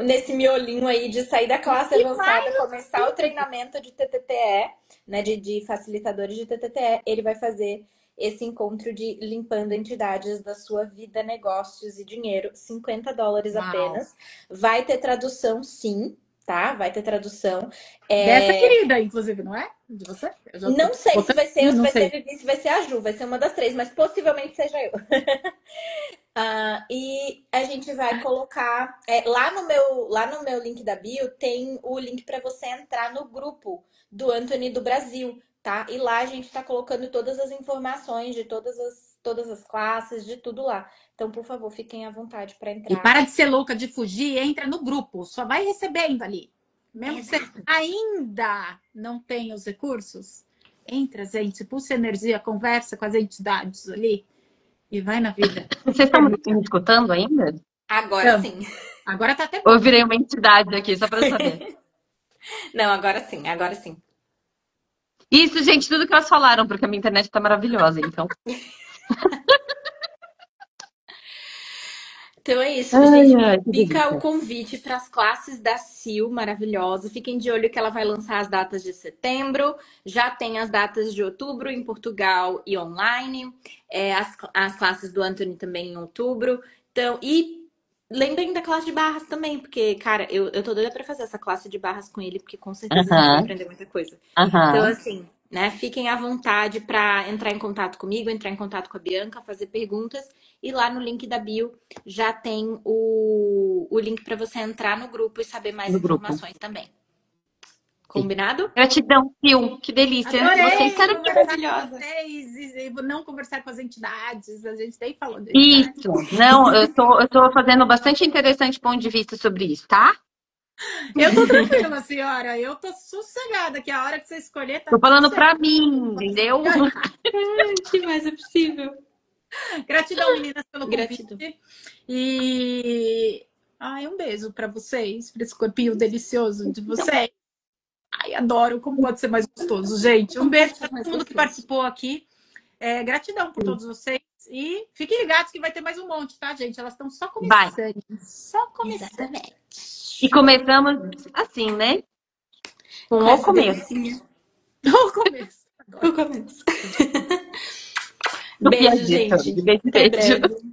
[SPEAKER 1] nesse miolinho aí de sair da classe avançada, começar o treinamento de TTTE, né? De facilitadores de TTTE, ele vai fazer esse encontro de limpando entidades da sua vida, negócios e dinheiro, $50 apenas. Vai ter tradução, sim, tá? Vai ter tradução.
[SPEAKER 2] Dessa querida, inclusive, não é? De você?
[SPEAKER 1] Não sei se vai ser eu, se vai ser a Vivi, se vai ser a Ju, vai ser uma das três, mas possivelmente seja eu. E a gente vai colocar lá no meu link da bio tem o link para você entrar no grupo do Anthony do Brasil, tá? E lá a gente está colocando todas as informações de todas as classes, de tudo lá. Então, por favor, fiquem à vontade para entrar.
[SPEAKER 2] E para de ser louca, de fugir, entra no grupo, só vai recebendo ali. Mesmo que você ainda não tenha os recursos, entra, gente, pulsa energia, conversa com as entidades ali e vai na vida.
[SPEAKER 3] Vocês estão me escutando ainda?
[SPEAKER 1] Agora sim.
[SPEAKER 2] Agora tá até bom.
[SPEAKER 3] Eu virei uma entidade aqui, só para saber.
[SPEAKER 1] Não, agora sim, agora sim.
[SPEAKER 3] Isso, gente, tudo que elas falaram, porque a minha internet tá maravilhosa, então.
[SPEAKER 1] Então é isso, gente. Fica o convite para as classes da Sil, maravilhosa. Fiquem de olho que ela vai lançar as datas de setembro. Já tem as datas de outubro em Portugal e online. As classes do Anthony também em outubro. Então, e lembrem da classe de barras também, porque, cara, eu tô doida para fazer essa classe de barras com ele, porque com certeza a gente vai aprender muita coisa. Então, assim, né, fiquem à vontade para entrar em contato comigo, entrar em contato com a Bianca, fazer perguntas. E lá no link da bio já tem o link para você entrar no grupo e saber mais informações também. Combinado?
[SPEAKER 3] Gratidão, Sil. Que delícia.
[SPEAKER 2] Adorei
[SPEAKER 3] Vocês estarem aqui.
[SPEAKER 2] conversar com
[SPEAKER 1] Maravilhosa.
[SPEAKER 2] vocês e não conversar com as entidades. A gente nem falou de entidades.
[SPEAKER 3] Isso. Não, eu tô fazendo bastante interessante ponto de vista sobre isso, tá?
[SPEAKER 2] Eu tô tranquila, senhora. Eu tô sossegada, que a hora que você escolher tá
[SPEAKER 3] Tô
[SPEAKER 2] tudo
[SPEAKER 3] falando
[SPEAKER 2] certo.
[SPEAKER 3] pra mim, entendeu?
[SPEAKER 1] Que mais é possível?
[SPEAKER 2] Gratidão, meninas, pelo
[SPEAKER 1] Gratidão.
[SPEAKER 2] convite. E ai, um beijo pra vocês, pra esse corpinho delicioso de vocês. Ai, adoro como pode ser mais gostoso, gente. Um beijo pra todo mundo que participou aqui. Gratidão por todos vocês. E fiquem ligados que vai ter mais um monte, tá, gente? Elas estão só começando. Só começando.
[SPEAKER 1] Exatamente.
[SPEAKER 3] E começamos assim, né? Com o
[SPEAKER 1] essa
[SPEAKER 3] começo.
[SPEAKER 1] delicinha.
[SPEAKER 2] No começo. Adoro.
[SPEAKER 1] O começo.
[SPEAKER 3] Do
[SPEAKER 1] Beijo,
[SPEAKER 3] piadista.
[SPEAKER 1] gente.
[SPEAKER 3] Beijo,
[SPEAKER 1] Até
[SPEAKER 3] beijo.
[SPEAKER 1] breve.